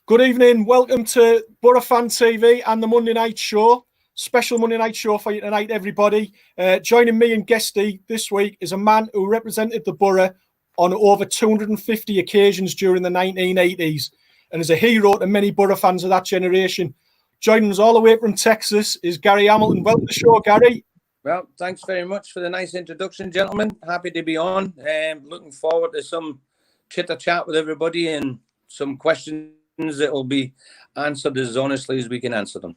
Good evening. Welcome to Boro Fan TV and the Monday Night Show. Special Monday Night Show for you tonight, everybody. Joining me and Guesty this week is a man who represented the Boro on over 250 occasions during the 1980s and is a hero to many Boro fans of that generation. Joining us all the way from Texas is Gary Hamilton. Welcome to the show, Gary. Well, thanks very much for the nice introduction, gentlemen. Happy to be on. Looking forward to some chitter-chat with everybody and some questions that will be answered as honestly as we can answer them.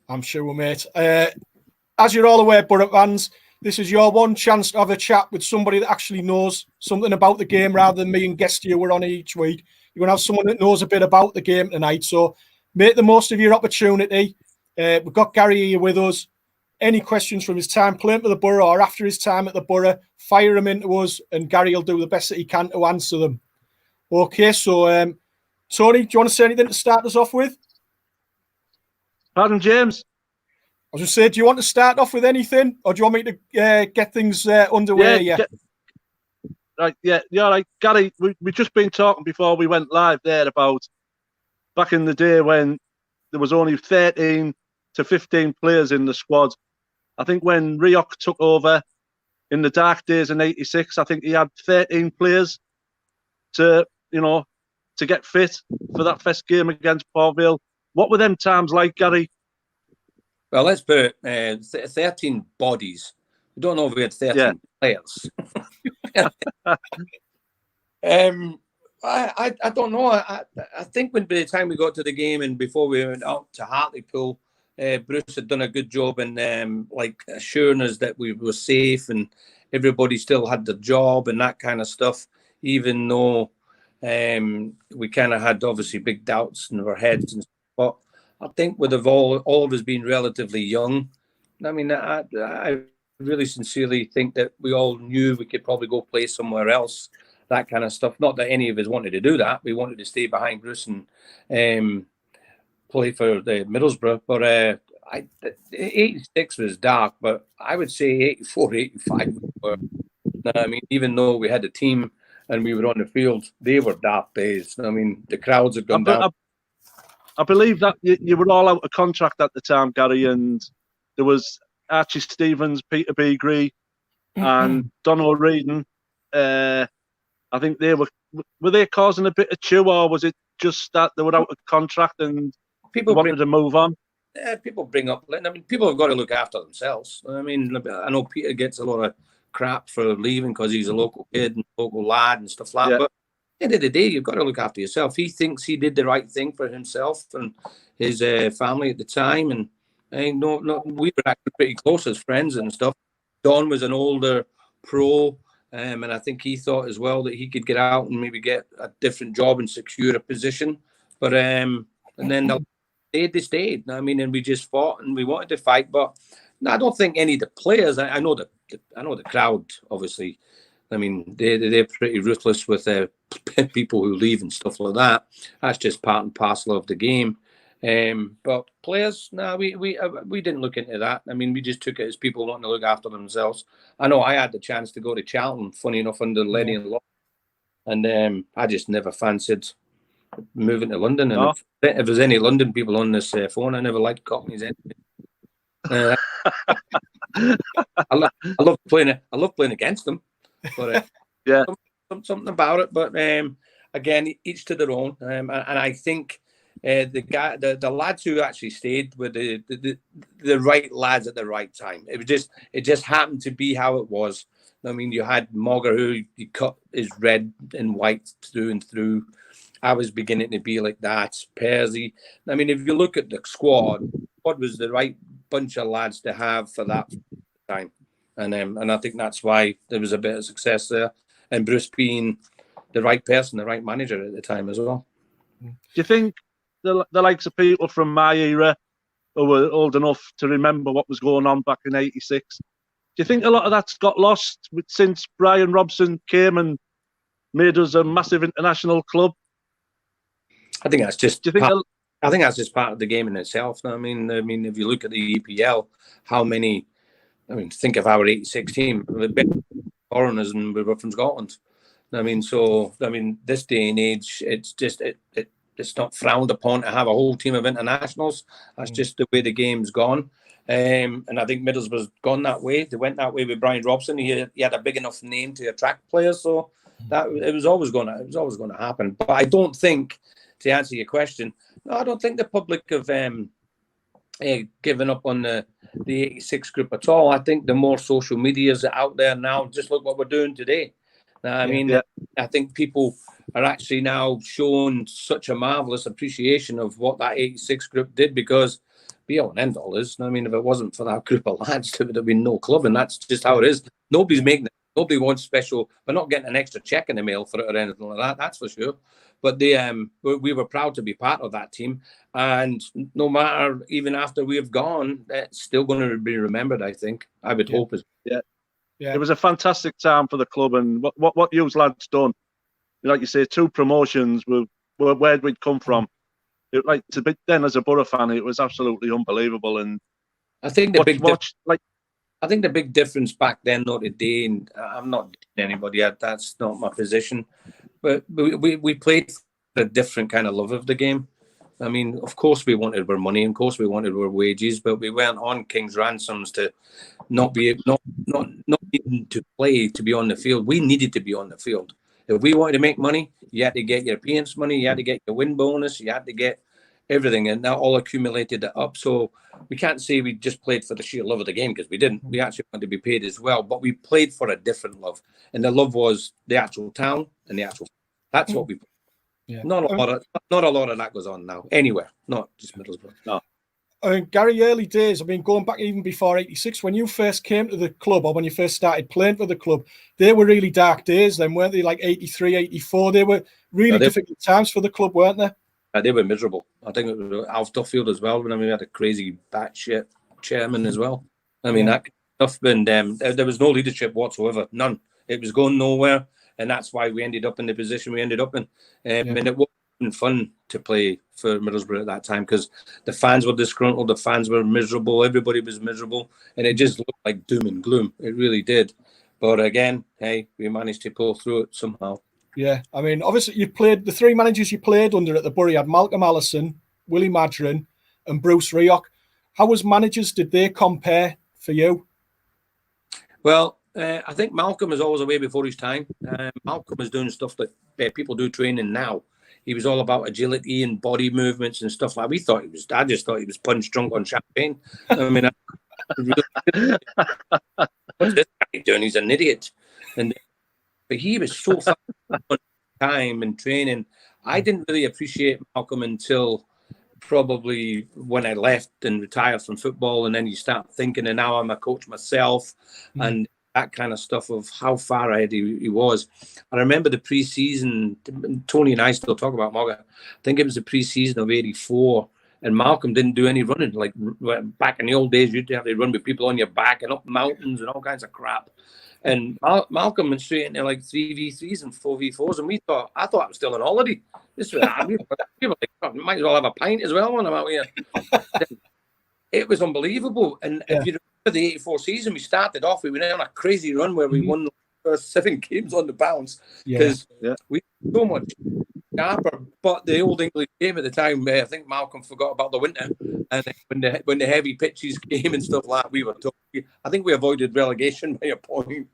I'm sure, mate. As you're all aware, Boro fans, this is your one chance to have a chat with somebody that actually knows something about the game rather than me and Guesty who we're on each week. You're going to have someone that knows a bit about the game tonight, so make the most of your opportunity. We've got Gary here with us. Any questions from his time playing for the Boro or after his time at the Boro, fire them into us and Gary will do the best that he can to answer them. Okay, so Tony, do you want to say anything to start us off with? Pardon, James? I was going to say, do you want to start off with anything or do you want me to get things underway? Right, Gary, we've just been talking before we went live there about back in the day when there was only 13 to 15 players in the squad. I think when Rioch took over in the dark days in '86, I think he had 13 players to get fit for that first game against Portvale. What were them times like, Gary? Well, let's put it, 13 bodies. We don't know if we had 13 players. I don't know. I think when by the time we got to the game and before we went out to Hartlepool, Bruce had done a good job in assuring us that we were safe and everybody still had their job and that kind of stuff, even though we kind of had obviously big doubts in our heads. But I think with all of us being relatively young, I mean, I really sincerely think that we all knew we could probably go play somewhere else, that kind of stuff. Not that any of us wanted to do that. We wanted to stay behind Bruce and play for the Middlesbrough. But 86 was dark, but I would say 84, 85 were. I mean, even though we had a team and we were on the field, they were dark days. I mean, the crowds had gone down. I believe that you were all out of contract at the time, Gary, and there was Archie Stevens, Peter Begree, and Don O'Regan. I think they were they causing a bit of chew, or was it just that they were out of contract and people wanted to move on? People bring up. I mean, people have got to look after themselves. I mean, I know Peter gets a lot of crap for leaving because he's a local kid and local lad and stuff like that. But at the end of the day, you've got to look after yourself. He thinks he did the right thing for himself and his family at the time. And we were actually pretty close as friends and stuff. Don was an older pro, and I think he thought as well that he could get out and maybe get a different job and secure a position. But and then they stayed. I mean, and we just fought and we wanted to fight. But I don't think any of the players. I know the crowd, obviously. I mean, they're pretty ruthless with people who leave and stuff like that. That's just part and parcel of the game. But players, we didn't look into that. I mean, we just took it as people wanting to look after themselves. I know I had the chance to go to Charlton, funny enough, under Lenny and Locke, and I just never fancied moving to London. And if there's any London people on this phone, I never liked Cockneys anyway. I love playing against them. But something about it. But again, each to their own. And I think the lads who actually stayed were the right lads at the right time. It just happened to be how it was. I mean, you had Mogger who you cut his red and white through and through. I was beginning to be like that. Persy. I mean, if you look at the squad, what was the right bunch of lads to have for that time? And I think that's why there was a bit of success there. And Bruce being the right person, the right manager at the time as well. Do you think the likes of people from my era who were old enough to remember what was going on back in '86, do you think a lot of that's got lost since Brian Robson came and made us a massive international club? I think that's just I think that's just part of the game in itself. I mean, if you look at the EPL, how many? I mean, think of our '86 team. The best foreigners, and we were from Scotland. I mean, this day and age, it's just it's not frowned upon to have a whole team of internationals. That's just the way the game's gone. And I think Middlesbrough's gone that way. They went that way with Brian Robson. He had a big enough name to attract players, so that it was always going to happen. But I don't think, to answer your question, no, I don't think the public have given up on the 86 group at all. I think the more social medias are out there now, just look what we're doing today. I mean, I think people are actually now showing such a marvellous appreciation of what that 86 group did, because be all and end all is, I mean, if it wasn't for that group of lads, there would have been no club, and that's just how it is. Nobody's making it. Nobody wants special. We're not getting an extra check in the mail for it or anything like that, that's for sure. But we were proud to be part of that team. And no matter, even after we have gone, it's still going to be remembered, I think. I would hope. It was a fantastic time for the club, and what you lads done, like you say, 2 promotions were where we'd come from. To be then as a Boro fan, it was absolutely unbelievable. And I think I think the big difference back then, not today, and I'm not anybody, that's not my position, but we played for a different kind of love of the game. I mean, of course we wanted our money, of course we wanted our wages, but we weren't on king's ransoms to not needing to play to be on the field. We needed to be on the field. If we wanted to make money, you had to get your appearance money, you had to get your win bonus, you had to get everything, and that all accumulated up. So we can't say we just played for the sheer love of the game, because we didn't. We actually wanted to be paid as well, but we played for a different love, and the love was the actual town and the actual. That's what we. Yeah. Not a lot of that goes on now anywhere, not just Middlesbrough. No. I mean, Gary, early days, I mean, going back even before 86, when you first came to the club, or when you first started playing for the club, they were really dark days then, weren't they? Like 83, 84, they were really difficult times for the club, weren't they? They were miserable. I think it was Alf Duffield as well. I mean, we had a crazy batshit chairman as well. I mean, that stuff, and there was no leadership whatsoever, none. It was going nowhere, and that's why we ended up in the position we ended up in. And it wasn't fun to play for Middlesbrough at that time, because the fans were disgruntled, the fans were miserable, everybody was miserable, and it just looked like doom and gloom. It really did. But again, hey, we managed to pull through it somehow. Yeah, I mean, obviously you played, the 3 managers you played under at the Boro, you had Malcolm Allison, Willie Madron and Bruce Rioch. How as managers did they compare for you? Well, I think Malcolm was always away before his time. Malcolm was doing stuff that people do training now. He was all about agility and body movements and stuff like that. I just thought he was punch drunk on champagne. I mean, what's this guy doing? He's an idiot. But he was so fun time and training. I didn't really appreciate Malcolm until probably when I left and retired from football, and then you start thinking, and now I'm a coach myself, and that kind of stuff of how far ahead he was. I remember the pre-season, Tony and I still talk about Malcolm. I think it was the pre-season of 84, and Malcolm didn't do any running. Like back in the old days, you'd have to run with people on your back and up mountains and all kinds of crap. And Malcolm went straight into like 3v3s and 4v4s, and I thought I was still on holiday. This was people like, oh, might as well have a pint as well when I'm out here. It was unbelievable. And if you remember the 84 season, we started off, we went on a crazy run where we won the first 7 games on the bounce, because we were so much sharper. But the old English game at the time, I think Malcolm forgot about the winter, and when the heavy pitches came and stuff like that, we were tough. I think we avoided relegation by a point.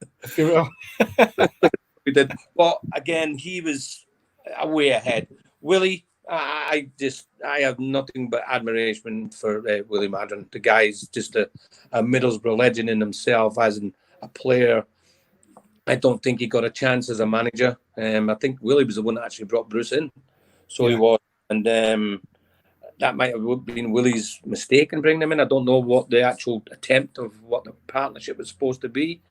We did. But again, he was way ahead. Willie, I have nothing but admiration for Willie Madron. The guy's just a Middlesbrough legend in himself as a player. I don't think he got a chance as a manager. I think Willie was the one that actually brought Bruce in. So he was. And that might have been Willie's mistake in bringing him in. I don't know what the actual attempt of what the partnership was supposed to be.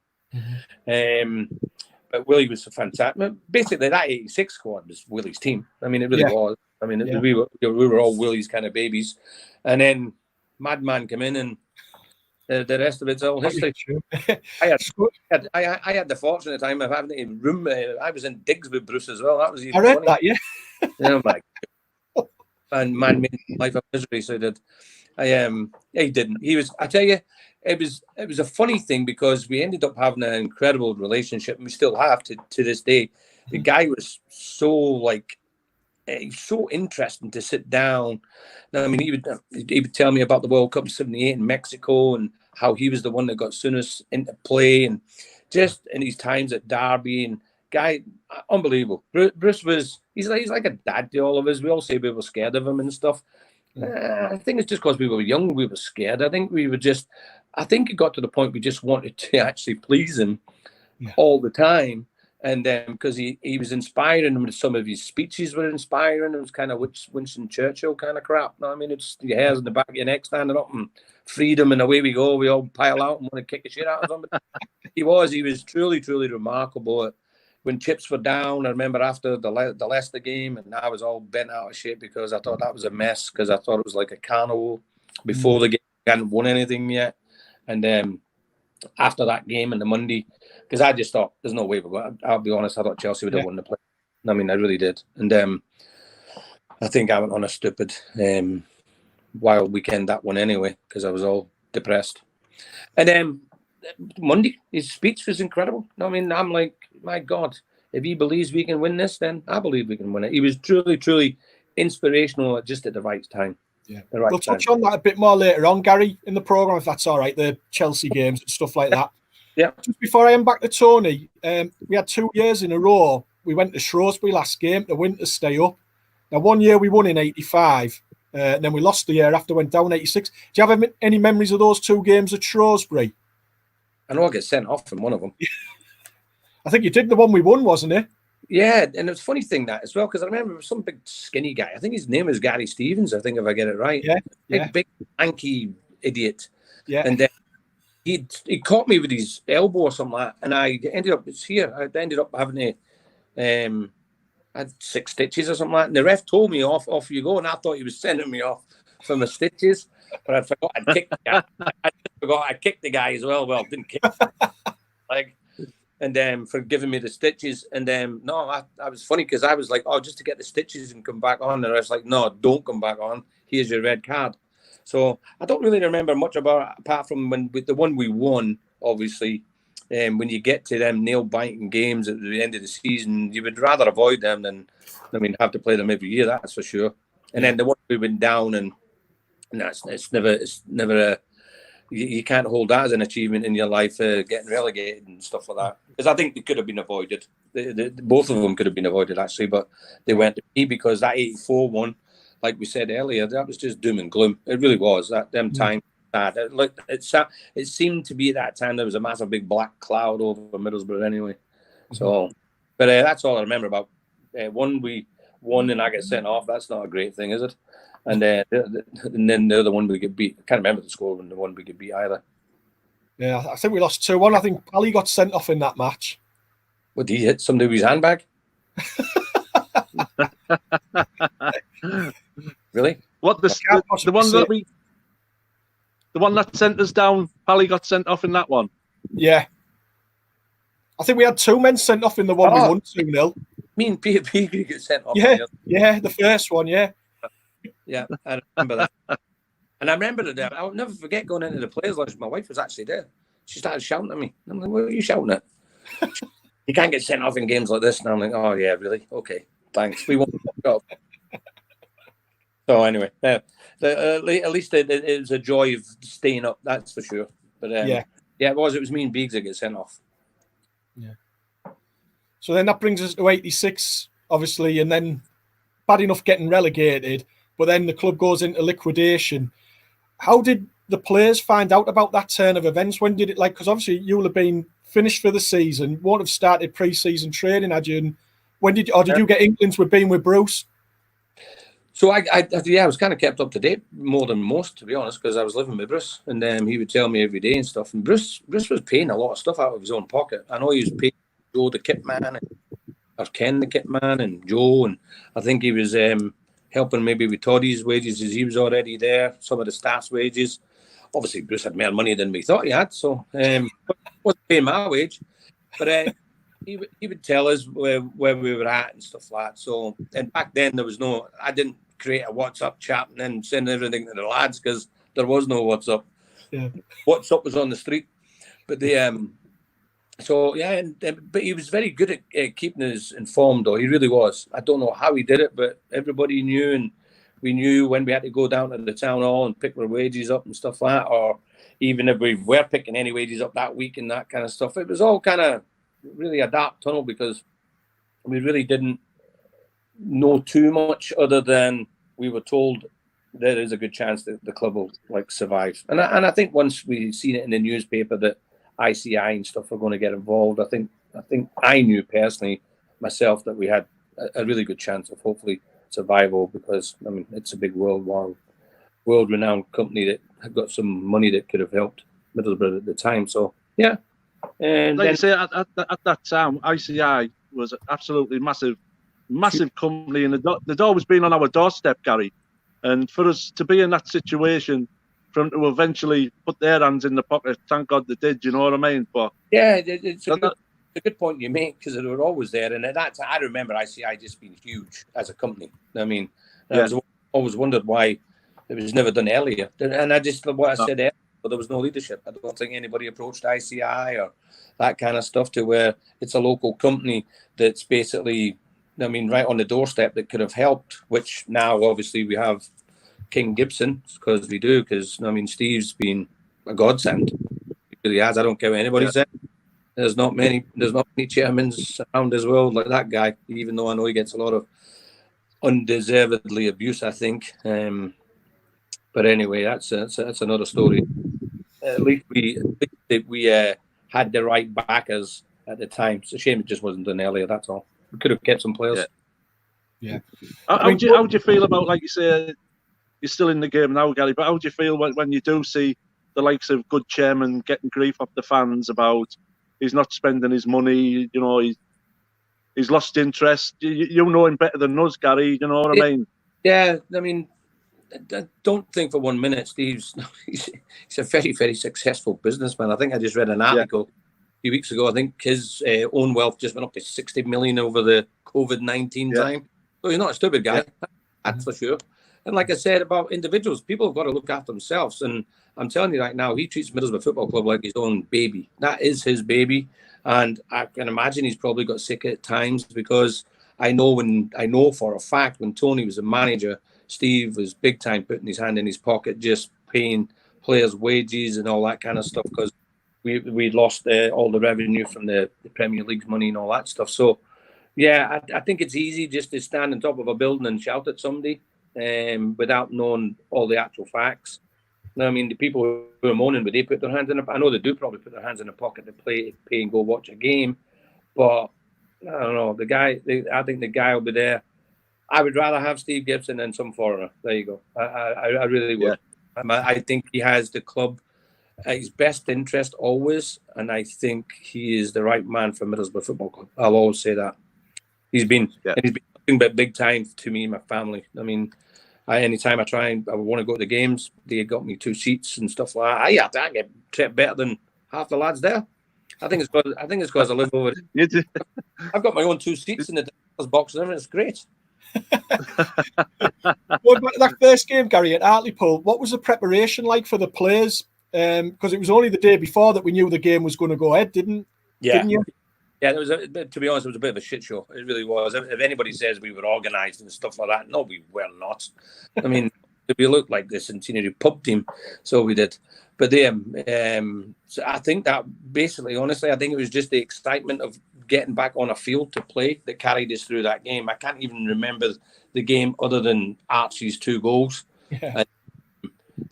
But Willie was a fantastic. Basically, that 86 squad was Willie's team. I mean, it really was. I mean, we were all Willie's kind of babies. And then Madman came in, and the rest of it's all history. I had the fortune at the time of having a room. I was in digs with Bruce as well. That was even I read funny. that, Oh my God. And man made life a misery. So he did. He didn't. He was. I tell you, it was a funny thing, because we ended up having an incredible relationship, and we still have to this day. The guy was so It's so interesting to sit down. Now, I mean, he would tell me about the World Cup in '78 in Mexico and how he was the one that got Souness into play, and just in his times at Derby, and guy, unbelievable. Bruce he's like a dad to all of us. We all say we were scared of him and stuff. I think it's just because we were young, we were scared. I think it got to the point we just wanted to actually please him all the time. And because he was inspiring, and some of his speeches were inspiring. It was kind of Winston Churchill kind of crap. No, I mean, it's your hairs in the back of your neck standing up and freedom, and away we go. We all pile out and want to kick the shit out of him. But he was truly, truly remarkable. When chips were down, I remember after the Leicester game, and I was all bent out of shape because I thought that was a mess, because I thought it was like a carnival before the game. I hadn't won anything yet. And after that game on the Monday, because I just thought there's no way we're going. I'll be honest, I thought Chelsea would have won the play. I mean, I really did. And I think I went on a stupid wild weekend that one anyway, because I was all depressed. And Monday, his speech was incredible. I mean, I'm like, my God, if he believes we can win this, then I believe we can win it. He was truly, truly inspirational just at the right time. Yeah, we'll touch on that a bit more later on, Gary, in the programme, if that's all right, the Chelsea games and stuff like that. Yeah. Just before I am back to Tony, we had 2 years in a row. We went to Shrewsbury last game to win to stay up. Now, 1 year we won in '85, and then we lost the year after, went down '86. Do you have any memories of those 2 games at Shrewsbury? I know I got sent off from one of them. I think you did the one we won, wasn't it? Yeah, and it's a funny thing that as well, because I remember some big skinny guy. I think his name is Gary Stevens, I think, if I get it right. Yeah. Big lanky idiot. Yeah. And then he caught me with his elbow or something like that, and I ended up having to I had 6 stitches or something like that. And the ref told me off you go, and I thought he was sending me off for my stitches, but I forgot I'd kicked the guy. I forgot I kicked the guy as well. Well, didn't kick and for giving me the stitches. And no, I was funny because I was like, oh, just to get the stitches and come back on. And I was like, no, don't come back on. Here's your red card. So I don't really remember much about it, apart from with the one we won, obviously. When you get to them nail-biting games at the end of the season, you would rather avoid them than, have to play them every year, that's for sure. And then the one we went down, and it's never you can't hold that as an achievement in your life, getting relegated and stuff like that. Because I think they could have been avoided. Both of them could have been avoided, actually, but they went to me because that 84 one, like we said earlier, that was just doom and gloom. It really was. Them time. It seemed to be at that time there was a massive big black cloud over Middlesbrough anyway. So, but that's all I remember about. One we won and I get sent off. That's not a great thing, is it? And then the other one we get beat. I can't remember the score when the one we get beat either. Yeah, I think we lost 2-1. I think Pally got sent off in that match. What, did he hit somebody with his handbag? Really? What the one that we. The one that sent us down, Pally got sent off in that one. Yeah. I think we had 2 men sent off in the one we won 2-0. Me and Peter Peagrey get sent off. Yeah, the first one, yeah. Yeah, I remember that. And I remember that I'll never forget going into the players' lounge. My wife was actually there. She started shouting at me. I'm like, what are you shouting at? You can't get sent off in games like this. And I'm like, oh, yeah, really? Okay, thanks. We won't go. So anyway, at least it was a joy of staying up, that's for sure. But it was me and Biggs that get sent off. Yeah. So then that brings us to 86, obviously, and then bad enough getting relegated, but then the club goes into liquidation. How did the players find out about that turn of events? When did it, because obviously you'll have been finished for the season, won't have started pre-season training, had you? And when did you get inklings with being with Bruce? So I was kind of kept up to date more than most, to be honest, because I was living with Bruce, and he would tell me every day and stuff. And Bruce was paying a lot of stuff out of his own pocket. I know he was paying Joe the kit man, or Ken the kit man, and Joe, and I think he was helping maybe with Toddy's wages as he was already there, some of the staff's wages. Obviously, Bruce had more money than we thought he had, so wasn't paying my wage, but. He would tell us where we were at and stuff like that. So, and back then I didn't create a WhatsApp chat and then send everything to the lads because there was no WhatsApp. Yeah. WhatsApp was on the street. But So yeah, but he was very good at keeping us informed, though. He really was. I don't know how he did it, but everybody knew, and we knew when we had to go down to the town hall and pick our wages up and stuff like that, or even if we were picking any wages up that week and that kind of stuff. It was all kind of really a dark tunnel because we really didn't know too much other than we were told there is a good chance that the club will survive. And I think once we seen it in the newspaper that ICI and stuff were going to get involved, I think I knew personally myself that we had a really good chance of hopefully survival, because I mean it's a big world-renowned company that had got some money that could have helped Middlesbrough at the time. So yeah, and like you say, at that time, ICI was an absolutely massive company, and they'd always been on our doorstep, Gary. And for us to be in that situation, for them to eventually put their hands in the pocket, thank God they did. You know what I mean? But yeah, it's a good point you make, because they were always there, and I remember ICI just being huge as a company. I mean, I always wondered why it was never done earlier, and I just what I said earlier, but there was no leadership. I don't think anybody approached ICI or that kind of stuff to where it's a local company that's basically, I mean, right on the doorstep that could have helped, which now obviously we have King Gibson, because we do, because I mean, Steve's been a godsend. He really has. I don't care what anybody said. There's not many chairmen around as well like that guy, even though I know he gets a lot of undeservedly abuse, I think. But anyway, that's another story. At least we had the right backers at the time. It's a shame it just wasn't done earlier, that's all. We could have kept some players. Yeah. How do you feel about, like you say, you're still in the game now, Gary, but how do you feel when you do see the likes of good chairman getting grief off the fans about he's not spending his money, you know, he's lost interest? You know him better than us, Gary, you know what I mean? Yeah, I mean, I don't think for 1 minute he's a very, very successful businessman. I think I just read an article a few weeks ago. I think his own wealth just went up to 60 million over the COVID-19 time. So he's not a stupid guy, that's for sure. And like I said about individuals, people have got to look after themselves. And I'm telling you right now, he treats Middlesbrough Football Club like his own baby. That is his baby. And I can imagine he's probably got sick at times, because I know for a fact when Tony was a manager, Steve was big time putting his hand in his pocket, just paying players' wages and all that kind of stuff, because we lost all the revenue from the Premier League's money and all that stuff. So, yeah, I think it's easy just to stand on top of a building and shout at somebody without knowing all the actual facts. I mean, the people who are moaning, would they put their hands in I know they do probably put their hands in the pocket to pay and go watch a game, but I don't know. I think the guy will be there. I would rather have Steve Gibson than some foreigner. There you go. I really would. I think he has the club at his best interest always, and I think he is the right man for Middlesbrough Football Club. I'll always say that. He's been nothing but big time to me and my family. I mean, anytime I want to go to the games, they got me 2 seats and stuff like that. I get treated better than half the lads there. I think it's because I live over there. I've got my own 2 seats in the box and everything. It's great. That first game, Gary, at Hartlepool, what was the preparation like for the players? Because it was only the day before that we knew the game was going to go ahead, didn't you? Yeah, to be honest, it was a bit of a shit show. It really was. If anybody says we were organised and stuff like that, no, we were not. I mean, we looked like this Centenary pub team, so we did. But so I think that basically, honestly, I think it was just the excitement of getting back on a field to play that carried us through that game. I can't even remember the game other than Archie's 2 goals. Yeah.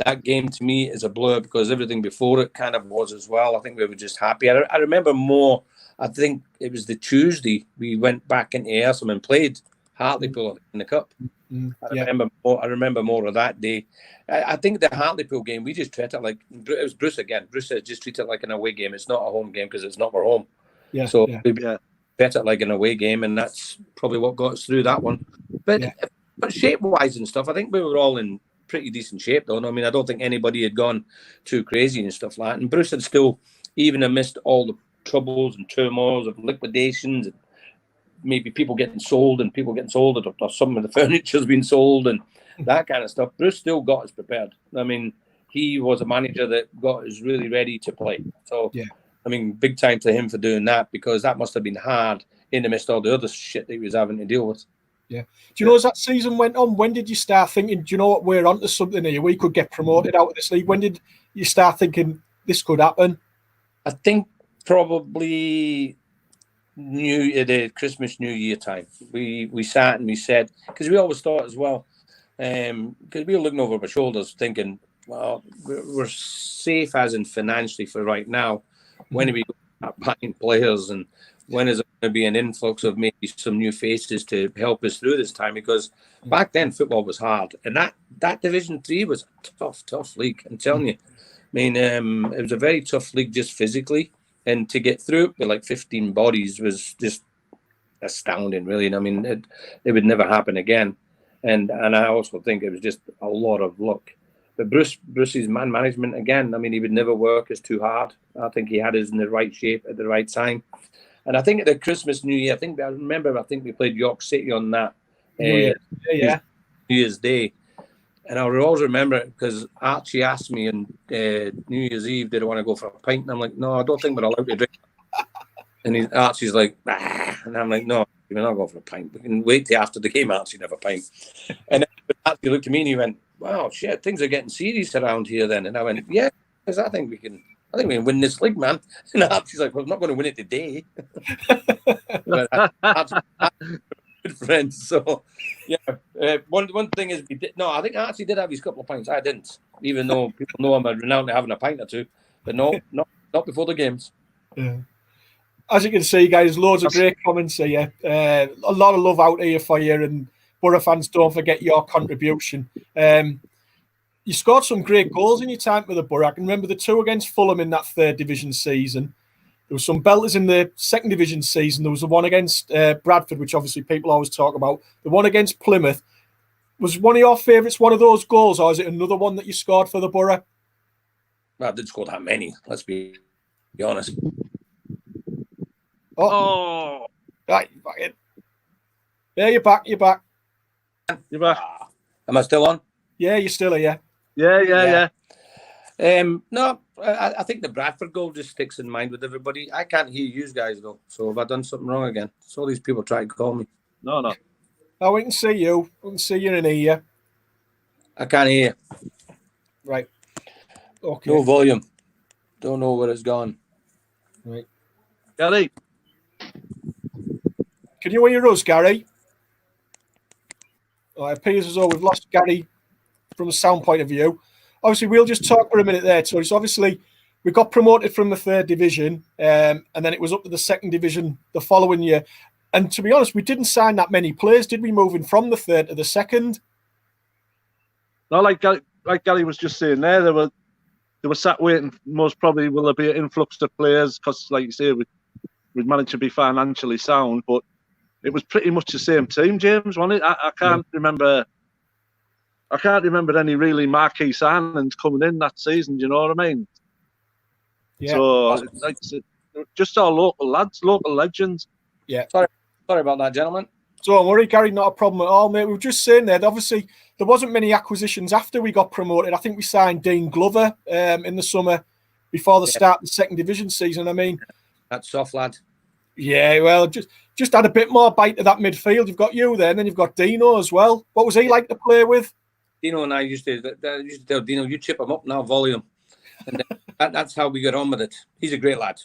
That game to me is a blur, because everything before it kind of was as well. I think we were just happy. I remember more. I think it was the Tuesday we went back into Ayrsham and played Hartlepool in the cup. I remember more of that day. I think the Hartlepool game, we just treated it like, it was Bruce again. Bruce said just treat it like an away game. It's not a home game because it's not our home. We treat it like an away game, and that's probably what got us through that one. But shape-wise and stuff, I think we were all in pretty decent shape, though. I mean, I don't think anybody had gone too crazy and stuff like that. And Bruce had still, even amidst all the troubles and turmoils of liquidations and maybe people getting sold or some of the furniture's been sold and that kind of stuff, Bruce still got us prepared. I mean, he was a manager that got us really ready to play. So I mean, big time to him for doing that, because that must have been hard in the midst of all the other shit that he was having to deal with. Yeah. Do you know, as that season went on, when did you start thinking, do you know what, we're onto something here? We could get promoted out of this league. When did you start thinking this could happen? I think probably the Christmas, New Year time. We sat and we said, because we always thought as well, because we were looking over our shoulders thinking, well, we're safe as in financially for right now. When are we going to start buying players, and when is there going to be an influx of maybe some new faces to help us through this time? Because back then football was hard, and that Division 3 was a tough league. I'm telling you. I mean, it was a very tough league just physically, and to get through it with like 15 bodies was just astounding, really. And I mean, it would never happen again. And I also think it was just a lot of luck. But Bruce's man management, again, I mean, he would never work us too hard. I think he had us in the right shape at the right time. And I think at the Christmas, New Year, I think we played York City on that New Year's Day. And I'll always remember it because Archie asked me on New Year's Eve, did I want to go for a pint? And I'm like, no, I don't think we're allowed to drink. And Archie's like, ah. And I'm like, no, we're not going for a pint. We can wait till after the game, Archie, and have a pint. And then Archie looked at me and he went, wow, shit, things are getting serious around here then. And I went, yeah, because I think we can win this league, man. And Archie's like, well, I'm not going to win it today. But good friends. So, yeah. One thing is, I think Archie did have his couple of pints. I didn't, even though people know I'm renowned to having a pint or two. But no, not before the games. Yeah. As you can see, guys, loads of great comments here. A lot of love out here for you, and Boro fans, don't forget your contribution. You scored some great goals in your time with the Boro. I can remember the 2 against Fulham in that 3rd division season. There was some belters in the 2nd division season. There was the one against Bradford, which obviously people always talk about. The one against Plymouth. Was one of your favourites one of those goals, or is it another one that you scored for the Boro? Well, I didn't score that many, let's be honest. Oh. Right, back in. Yeah, you're back. You're back. Am I still on? Yeah, you're still here. Yeah. No, I think the Bradford goal just sticks in mind with everybody. I can't hear you guys, though. So have I done something wrong again? So all these people try to call me. No. Oh, we can see you. We can see you and hear you. I can't hear. Right. Okay. No volume. Don't know where it's gone. Right. Gary. Can you hear us, Gary? Oh, it appears as though we've lost Gary from a sound point of view. Obviously, we'll just talk for a minute there. So it's obviously we got promoted from the 3rd division, and then it was up to the 2nd division the following year. And to be honest, we didn't sign that many players, did we? Moving from the 3rd to the 2nd. No, like Gary was just saying there, they were sat waiting. Most probably will there be an influx of players because, like you say, we'd managed to be financially sound, but it was pretty much the same team, James, wasn't it? I can't remember. I can't remember any really marquee signings coming in that season. Do you know what I mean? Yeah. So, just our local lads, local legends. Yeah. Sorry about that, gentlemen. Don't worry, Gary, not a problem at all, mate. We were just saying there, obviously, there wasn't many acquisitions after we got promoted. I think we signed Dean Glover in the summer before the start of the 2nd division season. I mean, that's soft, lad. Yeah, well, just add a bit more bite to that midfield. You've got you there, and then you've got Dino as well. What was he like to play with? Dino and I used to tell Dino, you chip him up now, volume. And that's how we got on with it. He's a great lad,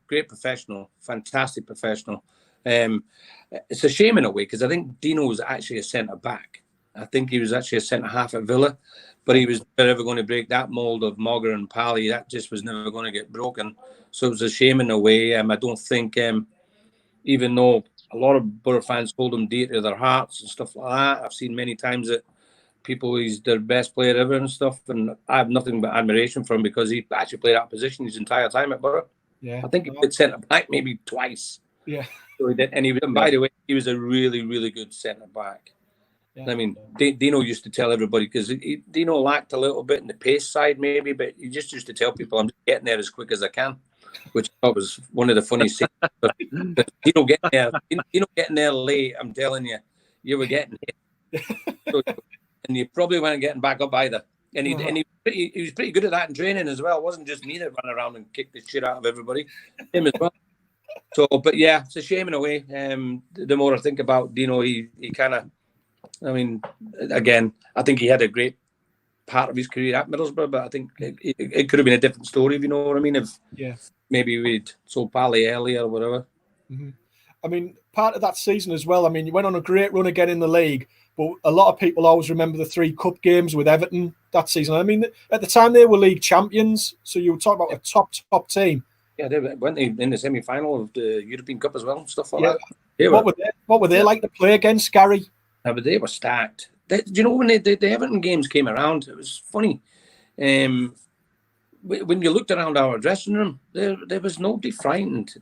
great professional, fantastic professional. It's a shame in a way because I think Dino was actually a centre back. I think he was actually a centre half at Villa, but he was never going to break that mould of Mogger and Pally. That just was never going to get broken. So it was a shame in a way. I don't think, even though a lot of Boro fans hold him dear to their hearts and stuff like that, I've seen many times that he's their best player ever and stuff, and I have nothing but admiration for him because he actually played that position his entire time at Boro. Yeah, I think he played centre back maybe twice. Yeah, so he did, and by the way, he was a really, really good centre back. Yeah. I mean, Dino used to tell everybody because Dino lacked a little bit in the pace side maybe, but he just used to tell people, "I'm just getting there as quick as I can," which I thought was one of the funniest things. But Dino getting there late, I'm telling you, you were getting hit. So, and you probably weren't getting back up either. And he was pretty good at that in training as well. It wasn't just me that ran around and kicked the shit out of everybody. Him as well. So, but yeah, it's a shame in a way. The more I think about Dino, he kind of, I mean, again, I think he had a great part of his career at Middlesbrough, but I think it could have been a different story, if you know what I mean. If maybe we'd sold Pally earlier or whatever. Mm-hmm. I mean, part of that season as well, I mean, you went on a great run again in the league, but a lot of people always remember the 3 cup games with Everton that season. I mean, at the time they were league champions, so you were talking about a top team. Yeah, they went in the semi-final of the European Cup as well, stuff like that. What were they like to play against, Gary? Yeah, but they were stacked. Do you know when the Everton games came around? It was funny. When you looked around our dressing room, there was nobody frightened.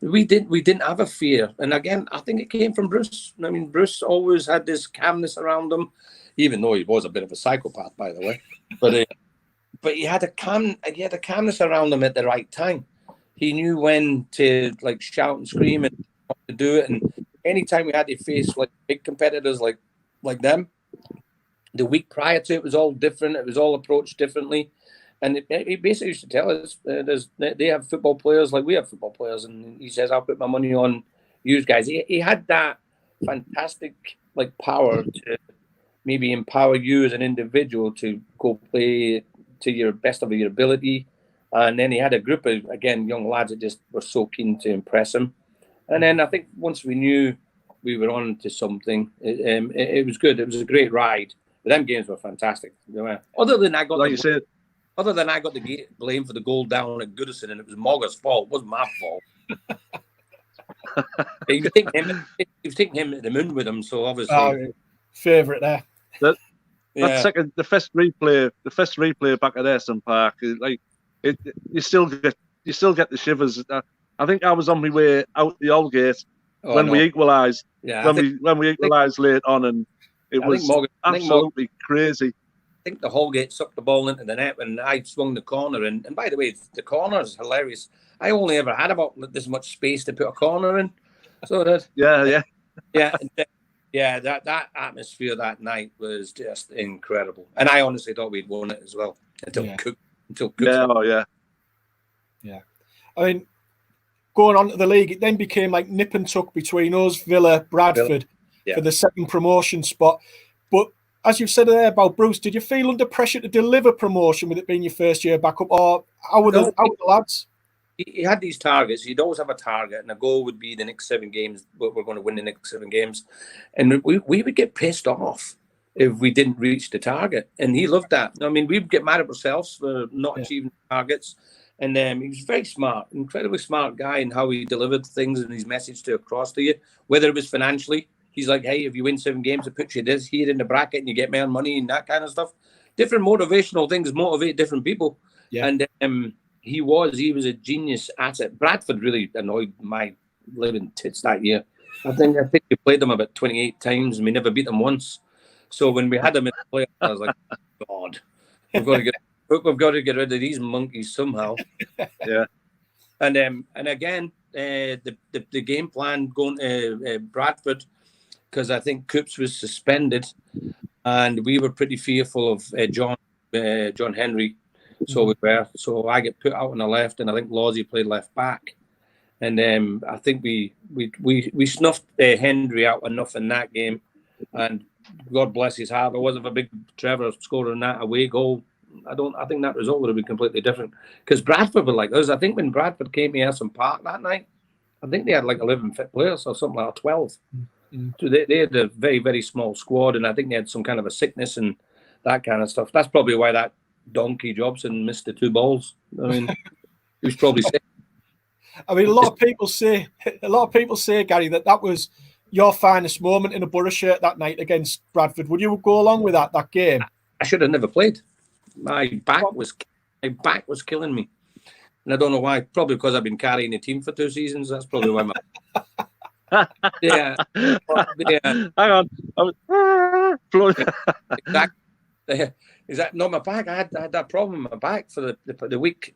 We didn't have a fear. And again, I think it came from Bruce. I mean, Bruce always had this calmness around him, even though he was a bit of a psychopath, by the way. But he had a calmness around him at the right time. He knew when to like shout and scream and to do it. And anytime we had to face like big competitors like them, the week prior to it was all different. It was all approached differently. And he basically used to tell us they have football players like we have football players. And he says, I'll put my money on you guys. He had that fantastic like power to maybe empower you as an individual to go play to your best of your ability. And then he had a group of, again, young lads that just were so keen to impress him. And then I think once we knew we were on to something, it was good. It was a great ride. But them games were fantastic. Other than I got the blame for the goal down at Goodison, and it was Mogger's fault. It wasn't my fault. He was taking him to the moon with him, so obviously favourite there. The first replay back at Ayresome Park, like you still get the shivers. I think I was on my way out the Aldgate when we equalised. Yeah, when we equalised late on, and it was absolutely crazy. I think the Holgate sucked the ball into the net when I swung the corner. And by the way, the corner is hilarious. I only ever had about this much space to put a corner in. So that that atmosphere that night was just incredible. And I honestly thought we'd won it as well until Cook. Yeah. I mean, going on to the league, it then became like nip and tuck between us, Villa, Bradford for the second promotion spot. But as you've said there about Bruce, did you feel under pressure to deliver promotion with it being your first year back up, or how were the lads? He had these targets. He'd always have a target, and a goal would be the next 7 games. We're going to win the next 7 games, and we would get pissed off if we didn't reach the target. And he loved that. I mean, we'd get mad at ourselves for not achieving targets. And he was very smart, incredibly smart guy in how he delivered things and his message to across to you, whether it was financially. He's like, hey, if you win 7 games, it puts you this here in the bracket and you get more money and that kind of stuff. Different motivational things motivate different people. Yeah. And he was a genius at it. Bradford really annoyed my living tits that year. I think we played them about 28 times and we never beat them once. So when we had them in the playoffs, I was like, God, we've got to get rid of these monkeys somehow. Yeah. And again, the game plan going to Bradford, because I think Coops was suspended, and we were pretty fearful of John Henry. So we were. So I get put out on the left, and I think Lawsy played left back. And I think we snuffed Henry out enough in that game. And God bless his heart, it wasn't a big Trevor scoring that away goal. I think that result would have been completely different. Because Bradford were like us. I think when Bradford came to Ayresome Park that night, I think they had like 11 fit players or something like 12. So they had a very, very small squad, and I think they had some kind of a sickness and that kind of stuff. That's probably why that donkey Jobson missed the 2 balls. I mean, he was probably sick. I mean, a lot of people say, Gary, that was your finest moment in a Boro shirt that night against Bradford. Would you go along with that game? I should have never played. My back was killing me, and I don't know why. Probably because I've been carrying the team for 2 seasons. That's probably why. Yeah. Hang on. Exactly. Is that not my back? I had that problem in my back for the week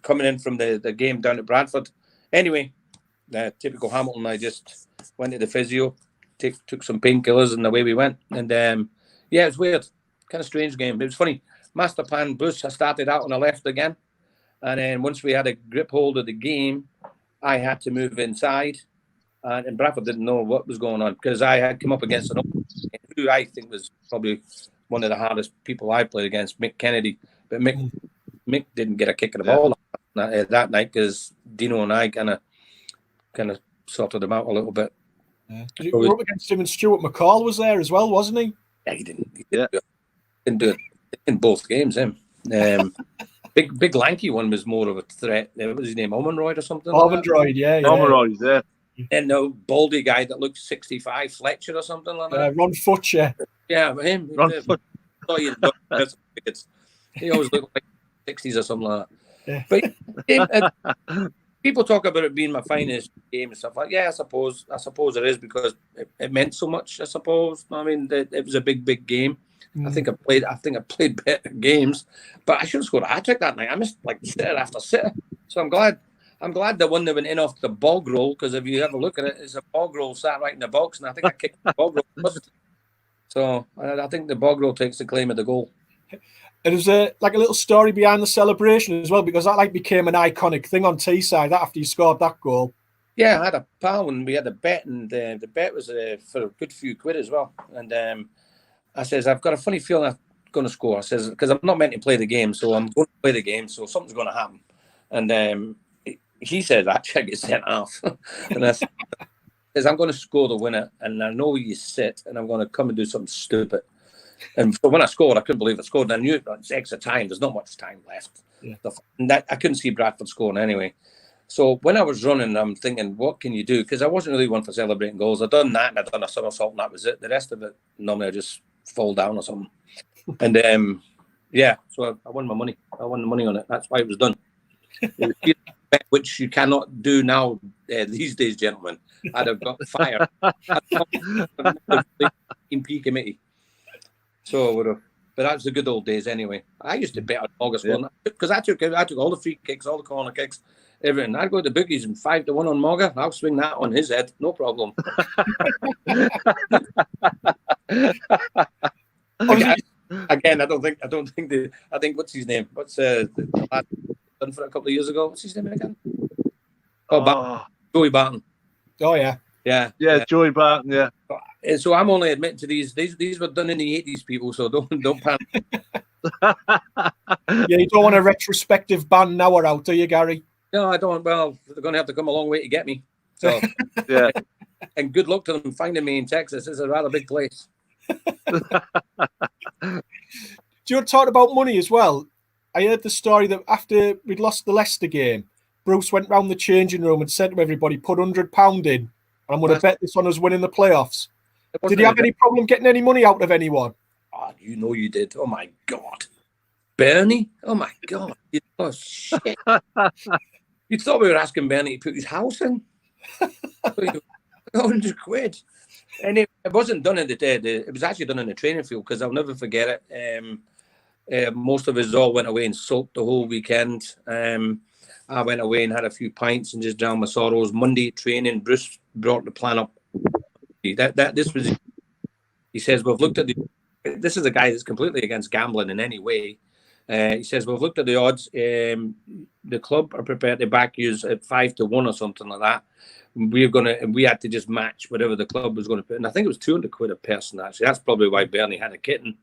coming in from the game down at Bradford. Anyway, typical Hamilton. I just went to the physio, took some painkillers, and away we went. And it was weird. kind of strange game. It was funny. Master plan, Bruce, I started out on the left again. And then once we had a grip hold of the game, I had to move inside. And Bradford didn't know what was going on because I had come up against an opponent who I think was probably one of the hardest people I played against, Mick Kennedy. But Mick didn't get a kick at the ball that night because Dino and I kind of sorted him out a little bit. Yeah. You were up against him, and Stuart McCall was there as well, wasn't he? Yeah, he didn't do it in both games. Him, big lanky one was more of a threat. What was his name? Ormonroyd or something? Ormonroyd, yeah. Ormonroyd, yeah. And the baldy guy that looked 65, Fletcher or something like that. Ron Futcher. Yeah, him. Ron Futcher. He always looked like 60s or something like that. Yeah. But people talk about it being my finest game and stuff like. Yeah, I suppose it is because it meant so much. I suppose. I mean, it was a big game. I think I played better games, but I should have scored a hat-trick that night. I missed like sitter after sitter, so I'm glad the one that went in off the bog roll, because if you have a look at it, it's a bog roll sat right in the box, and I think I kicked the bog roll. So I think the bog roll takes the claim of the goal. And there's a little story behind the celebration as well, because that became an iconic thing on Teesside after you scored that goal. Yeah, I had a pal and we had a bet, and the bet was for a good few quid as well. And I says, I've got a funny feeling I'm going to score. I says, because I'm not meant to play the game, so I'm going to play the game, so something's going to happen. And he said, that check is sent off. And I says, I'm going to score the winner, and I know you sit, and I'm going to come and do something stupid. And so when I scored, I couldn't believe it scored. And I knew it's extra time. There's not much time left. Yeah. And I couldn't see Bradford scoring anyway. So when I was running, I'm thinking, what can you do? Because I wasn't really one for celebrating goals. I'd done that, and I'd done a somersault, and that was it. The rest of it, normally I just fall down or something. And so I won my money. I won the money on it. That's why it was done. It was bet, which you cannot do now these days, gentlemen. I'd have got fired. In P committee. So I would have. But that's the good old days anyway. I used to bet on August one because I took all the free kicks, all the corner kicks, everything. I'd go to the bookies and 5-1 on Morgan. I'll swing that on his head, no problem. Again, I think what's his name? What's the lad done for a couple of years ago? What's his name again? Joey Barton. Oh yeah. Yeah, Joey Barton, yeah. So I'm only admitting to these were done in the 80s, people, so don't panic. Yeah, you don't want a retrospective ban now or out, do you, Gary? No, I don't. Well, they're going to have to come a long way to get me. So, yeah. And good luck to them finding me in Texas. It's a rather big place. Do you want to talk about money as well? I heard the story that after we'd lost the Leicester game, Bruce went round the changing room and said to everybody, put £100 in. I'm going to bet this on us winning the playoffs. Did you have any problem getting any money out of anyone? Oh, you know you did. Oh, my God. Bernie? Oh, my God. Oh, shit. You thought we were asking Bernie to put his house in? 100 quid. And it wasn't done in it was actually done in the training field, because I'll never forget it. Most of us all went away and sulked the whole weekend. I went away and had a few pints and just drowned my sorrows. Monday training, Bruce brought the plan up. This was. He says, we've looked at this is a guy that's completely against gambling in any way. He says, we've looked at the odds. The club are prepared to back you at 5-1 or something like that. We had to just match whatever the club was going to put. And I think it was 200 quid a person, actually. That's probably why Bernie had a kitten.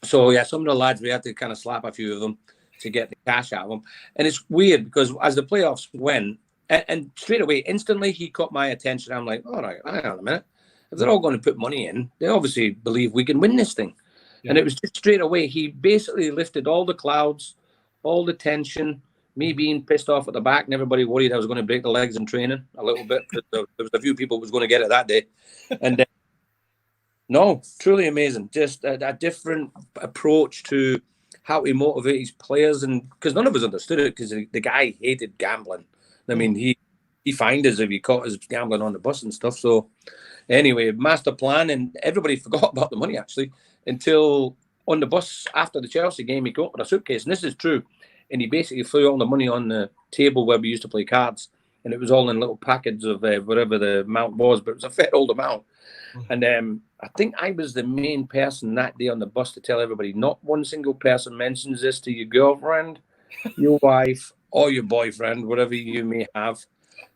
So yeah, some of the lads, we had to kind of slap a few of them to get the cash out of them. And it's weird because as the playoffs went, and straight away, instantly, he caught my attention. I'm like, all right, hang on a minute. If they're all going to put money in, they obviously believe we can win this thing. Yeah. And it was just straight away. He basically lifted all the clouds, all the tension, me being pissed off at the back, and everybody worried I was going to break the legs in training a little bit. There was a few people who was going to get it that day. And no, truly amazing. Just a different approach to how he motivate his players. And because none of us understood it, because the guy hated gambling. I mean, he fined us if he caught us gambling on the bus and stuff. So anyway, master plan, and everybody forgot about the money, actually, until on the bus after the Chelsea game, he got with a suitcase. And this is true. And he basically threw all the money on the table where we used to play cards. And it was all in little packets of whatever the amount was, but it was a fair old amount. And I think I was the main person that day on the bus to tell everybody, not one single person mentions this to your girlfriend, your wife, or your boyfriend, whatever you may have.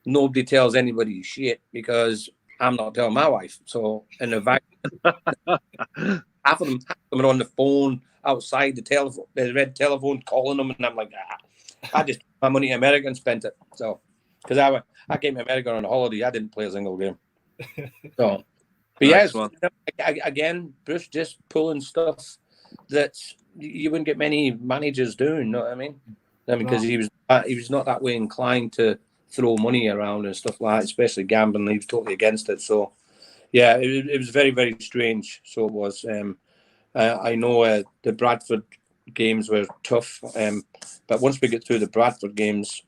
Nobody tells anybody shit because I'm not telling my wife. So, in the fact, half of them are on the phone outside the red telephone, calling them, and I'm like, I just took my money in America and spent it. So, because I came to America on a holiday, I didn't play a single game. So, but Nice yes, again, Bruce just pulling stuff that you wouldn't get many managers doing. You know what I mean? Because he was not that way inclined to throw money around and stuff like that, especially gambling. He was totally against it. So, yeah, it was very, very strange. So it was. I know the Bradford games were tough, but once we get through the Bradford games,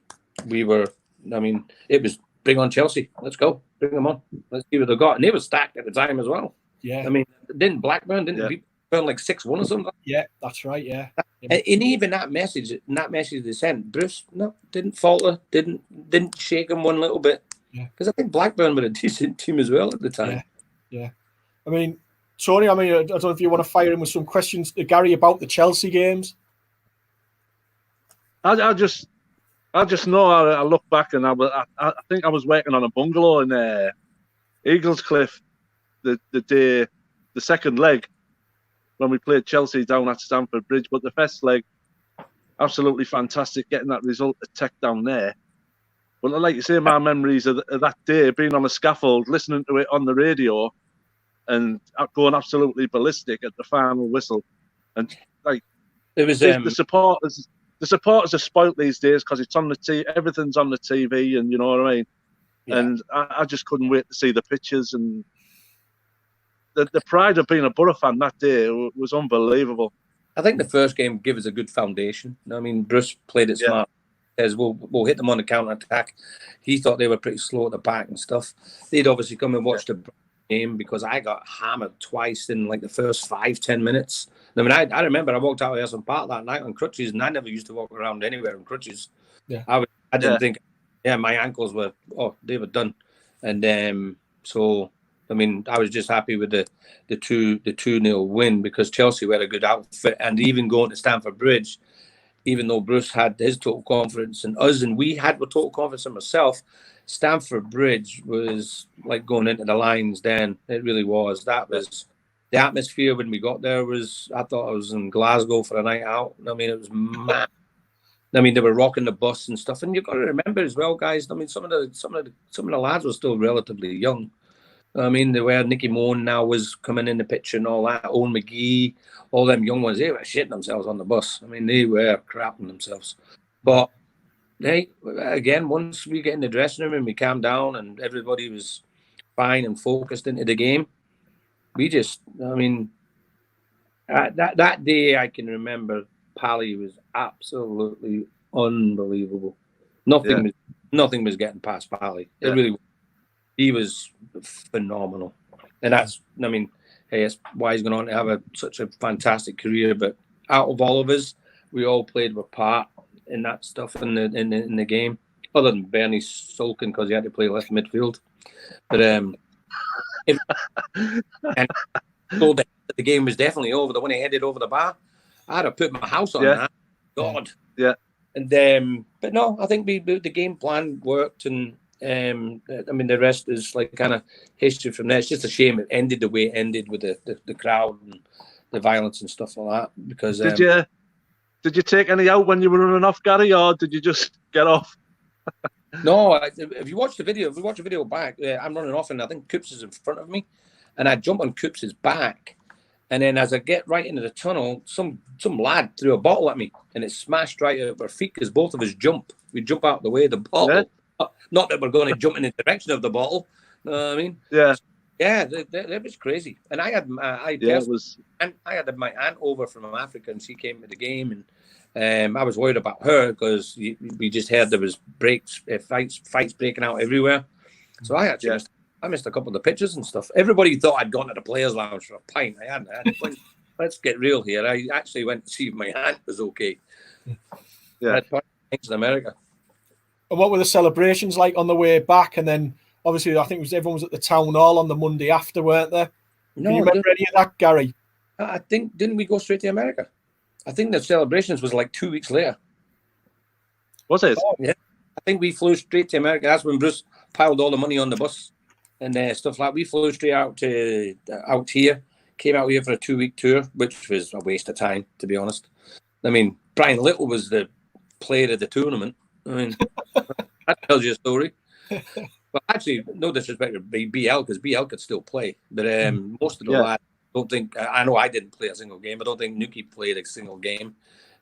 we were. I mean, it was bring on Chelsea. Let's go, bring them on. Let's see what they got, and they were stacked at the time as well. Yeah. I mean, didn't Blackburn beat Blackburn like 6-1 or something? Yeah, that's right. Yeah. And even that message they sent, Bruce didn't falter, didn't shake him one little bit. Yeah. Because I think Blackburn were a decent team as well at the time. Yeah. I mean, Tony, I don't know if you want to fire in with some questions to Gary about the Chelsea games. I just know I look back and I think I was working on a bungalow in Eaglescliff the second leg when we played Chelsea down at Stamford Bridge. But the first leg, absolutely fantastic, getting that result to Tech down there. But like you say, my memories of that day, being on a scaffold, listening to it on the radio, and going absolutely ballistic at the final whistle, and like it was the supporters. The supporters are spoilt these days because it's on the TV. Everything's on the TV, and you know what I mean. Yeah. And I just couldn't wait to see the pictures, and the pride of being a Boro fan that day was unbelievable. I think the first game gave us a good foundation. I mean, Bruce played it smart. As we'll hit them on the counter attack. He thought they were pretty slow at the back and stuff. They'd obviously come and watch the game because I got hammered twice in like the first 5-10 minutes. I mean, I remember I walked out of Everton Park that night on crutches, and I never used to walk around anywhere on crutches. Yeah, I didn't think. Yeah, my ankles were they were done, and so I mean, I was just happy with the 2-0 win because Chelsea were a good outfit, and even going to Stamford Bridge, even though Bruce had his total confidence in us, and we had total confidence in myself, Stamford Bridge was like going into the Lions Den. It really was. That was. The atmosphere when we got there was, I thought I was in Glasgow for a night out. I mean, it was mad. I mean, they were rocking the bus and stuff. And you've got to remember as well, guys, I mean, some of the lads were still relatively young. I mean, they were, Nicky Moan now was coming in the picture and all that. Owen McGee, all them young ones, they were shitting themselves on the bus. I mean, they were crapping themselves. But, hey, again, once we get in the dressing room and we calmed down and everybody was fine and focused into the game, we just, I mean, that day I can remember Pally was absolutely unbelievable. Nothing was getting past Pally. It really was. He was phenomenal. And that's, I mean, hey, that's why he's going on to have such a fantastic career. But out of all of us, we all played a part in that stuff in the game, other than Bernie sulking because he had to play left midfield. But and so the game was definitely over. When he headed over the bar, I'd have put my house on that. God, and but no, I think the game plan worked, and I mean the rest is like kind of history from there. It's just a shame it ended the way it ended with the crowd and the violence and stuff like that. Because did you take any out when you were running off, Gary, or did you just get off? No, if you watch the video back, I'm running off and I think Coops is in front of me, and I jump on Coops's back, and then as I get right into the tunnel, some lad threw a bottle at me, and it smashed right at our feet because both of us jump. We jump out of the way of the bottle. Yeah. Not that we're going to jump in the direction of the bottle. I mean, that was crazy. And I had I had my aunt over from Africa, and she came to the game, and I was worried about her because we just heard there was fights breaking out everywhere. So I actually missed a couple of the pictures and stuff. Everybody thought I'd gone to the players' lounge for a pint. I hadn't. Let's get real here. I actually went to see if my aunt was okay. Yeah, thanks in America. And what were the celebrations like on the way back? And then obviously, I think everyone was at the town hall on the Monday after, weren't they? No, Do you remember any of that, Gary? I think, didn't we go straight to America? I think the celebrations was like 2 weeks later. Was it? Oh, yeah. I think we flew straight to America. That's when Bruce piled all the money on the bus and stuff like that. We flew straight out here, came out here for a 2-week tour, which was a waste of time, to be honest. I mean, Brian Little was the player of the tournament. I mean, that tells you a story. But actually, no disrespect to BL, because BL could still play. But most of the lads, don't think, I know I didn't play a single game. I don't think Nuki played a single game.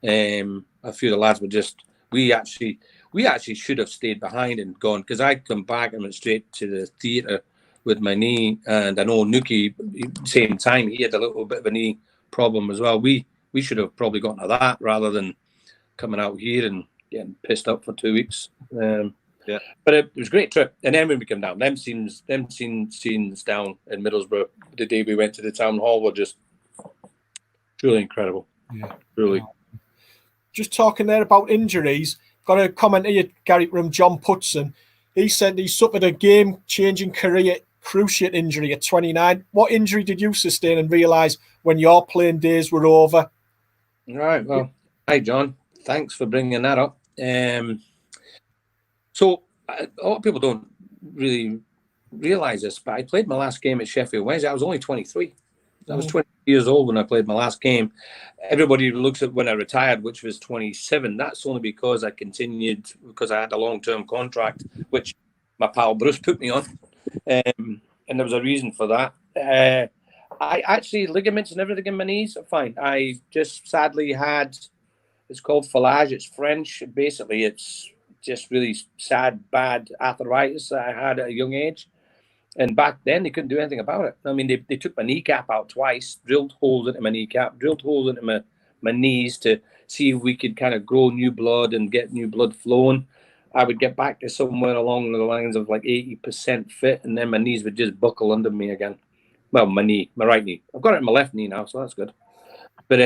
A few of the lads were just, we actually should have stayed behind and gone, because I'd come back and went straight to the theatre with my knee. And I know Nuki, same time, he had a little bit of a knee problem as well. We should have probably gotten to that rather than coming out here and getting pissed up for 2 weeks. But it was a great trip. And then when we came down, them scenes down in Middlesbrough the day we went to the town hall were just truly incredible. Yeah, truly. Just talking there about injuries, got a comment here, Gary, from John Putson. He said he suffered a game-changing career cruciate injury at 29. What injury did you sustain and realise when your playing days were over? Right. Well, hi, John. Thanks for bringing that up. So a lot of people don't really realise this, but I played my last game at Sheffield Wednesday. I was only 23. I was 20 years old when I played my last game. Everybody looks at when I retired, which was 27. That's only because I continued, because I had a long-term contract, which my pal Bruce put me on. And there was a reason for that. I actually, ligaments and everything in my knees are fine. I just sadly had, it's called filage. It's French. Basically, it's just really sad, bad arthritis that I had at a young age. And back then, they couldn't do anything about it. I mean, they took my kneecap out twice, drilled holes into my kneecap, drilled holes into my knees to see if we could kind of grow new blood and get new blood flowing. I would get back to somewhere along the lines of like 80% fit, and then my knees would just buckle under me again. Well, my right knee. I've got it in my left knee now, so that's good. But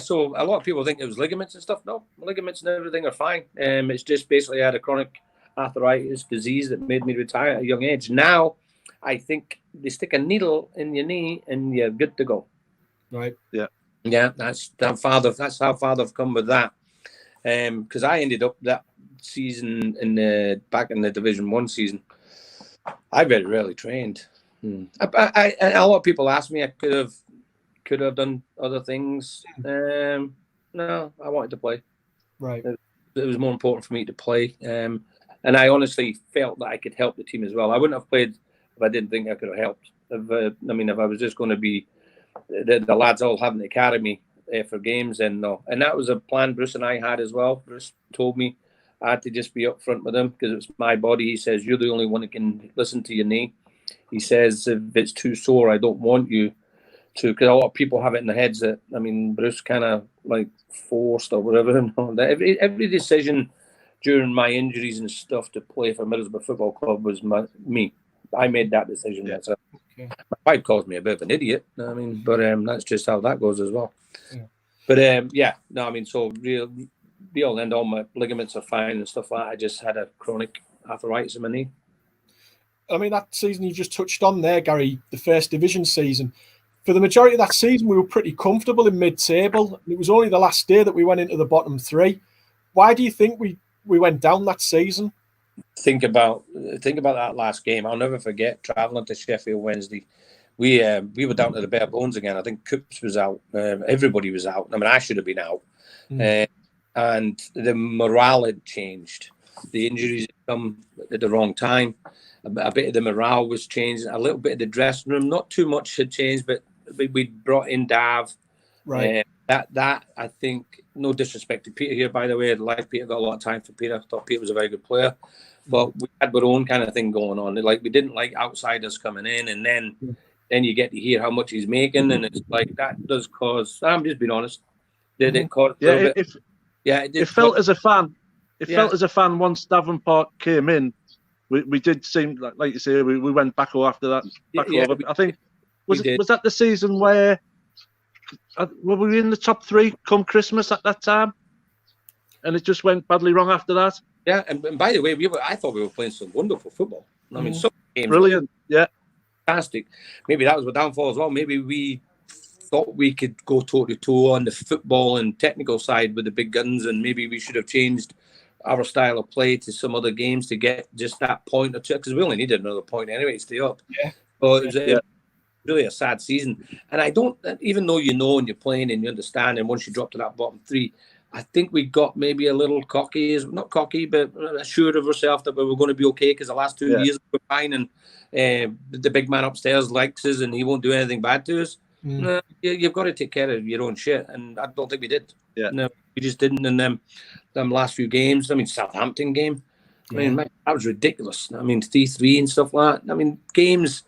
so a lot of people think it was ligaments and stuff. No, ligaments and everything are fine. It's just basically I had a chronic arthritis disease that made me retire at a young age. Now, I think they stick a needle in your knee and you're good to go. Right. Yeah. That's how far they've come with that. Because I ended up that season back in the Division 1 season. I very rarely trained. A lot of people ask me, I could have done other things. No, I wanted to play. Right. It was more important for me to play. And I honestly felt that I could help the team as well. I wouldn't have played if I didn't think I could have helped. If I was just going to be the lads all having the academy for games, then no. And that was a plan Bruce and I had as well. Bruce told me I had to just be upfront with him because it's my body. He says, you're the only one that can listen to your knee. He says, if it's too sore, I don't want you to, because a lot of people have it in their heads that, Bruce kind of like forced or whatever. Every decision during my injuries and stuff to play for Middlesbrough Football Club was me. I made that decision. Yeah. Okay. My wife calls me a bit of an idiot. But that's just how that goes as well. Yeah. But so real end all my ligaments are fine and stuff like that. I just had a chronic arthritis in my knee. That season you just touched on there, Gary, the first division season. For the majority of that season, we were pretty comfortable in mid-table. It was only the last day that we went into the bottom three. Why do you think we went down that season? Think about that last game. I'll never forget travelling to Sheffield Wednesday. We were down to the bare bones again. I think Coops was out. Everybody was out. I should have been out. And the morale had changed. The injuries had come at the wrong time. A bit of the morale was changed. A little bit of the dressing room. Not too much had changed, but we brought in Dav. Right. That I think, no disrespect to Peter here, by the way. Peter got a lot of time for Peter. I thought Peter was a very good player. But we had our own kind of thing going on. Like, we didn't like outsiders coming in, and then you get to hear how much he's making, and it's like that does cause. I'm just being honest. Did it cause? It felt as a fan. Felt as a fan once Davenport came in. We did seem like you say we went back after that. I think was that the season where were we in the top three come Christmas at that time, and it just went badly wrong after that. Yeah, and by the way, I thought we were playing some wonderful football. Some games brilliant. Yeah. fantastic. Maybe that was a downfall as well. Maybe we thought we could go toe-to-toe on the football and technical side with the big guns, and maybe we should have changed our style of play to some other games to get just that point or two, because we only needed another point anyway to stay up. Yeah. So it was really a sad season. And I don't, even though you know and you're playing and you understand, and once you drop to that bottom three, I think we got maybe a little cocky, not cocky, but assured of ourselves that we were going to be okay, because the last 2 years were fine, and the big man upstairs likes us and he won't do anything bad to us. No, you've got to take care of your own shit, and I don't think we did. No, we just didn't in them last few games. I mean, Southampton game, I mean, that was ridiculous. I mean, 3-3 and stuff like that. I mean, games,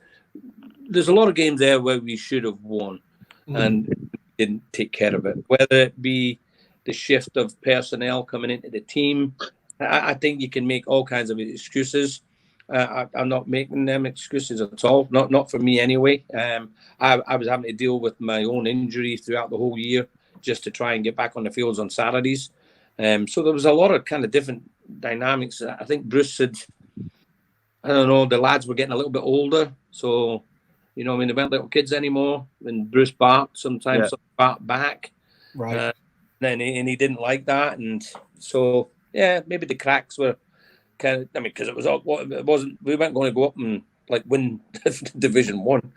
there's a lot of games there where we should have won and didn't take care of it, whether it be the shift of personnel coming into the team. I think you can make all kinds of excuses. I'm not making them excuses at all. Not for me anyway. I was having to deal with my own injury throughout the whole year just to try and get back on the fields on Saturdays. So there was a lot of kind of different dynamics. I think Bruce said, I don't know, the lads were getting a little bit older. So, you know, I mean, they weren't little kids anymore. When Bruce barked, sometimes barked back. Right. And he didn't like that. And so, yeah, maybe the cracks were kind of, I mean, because it wasn't, we weren't going to go up and like win Division 1.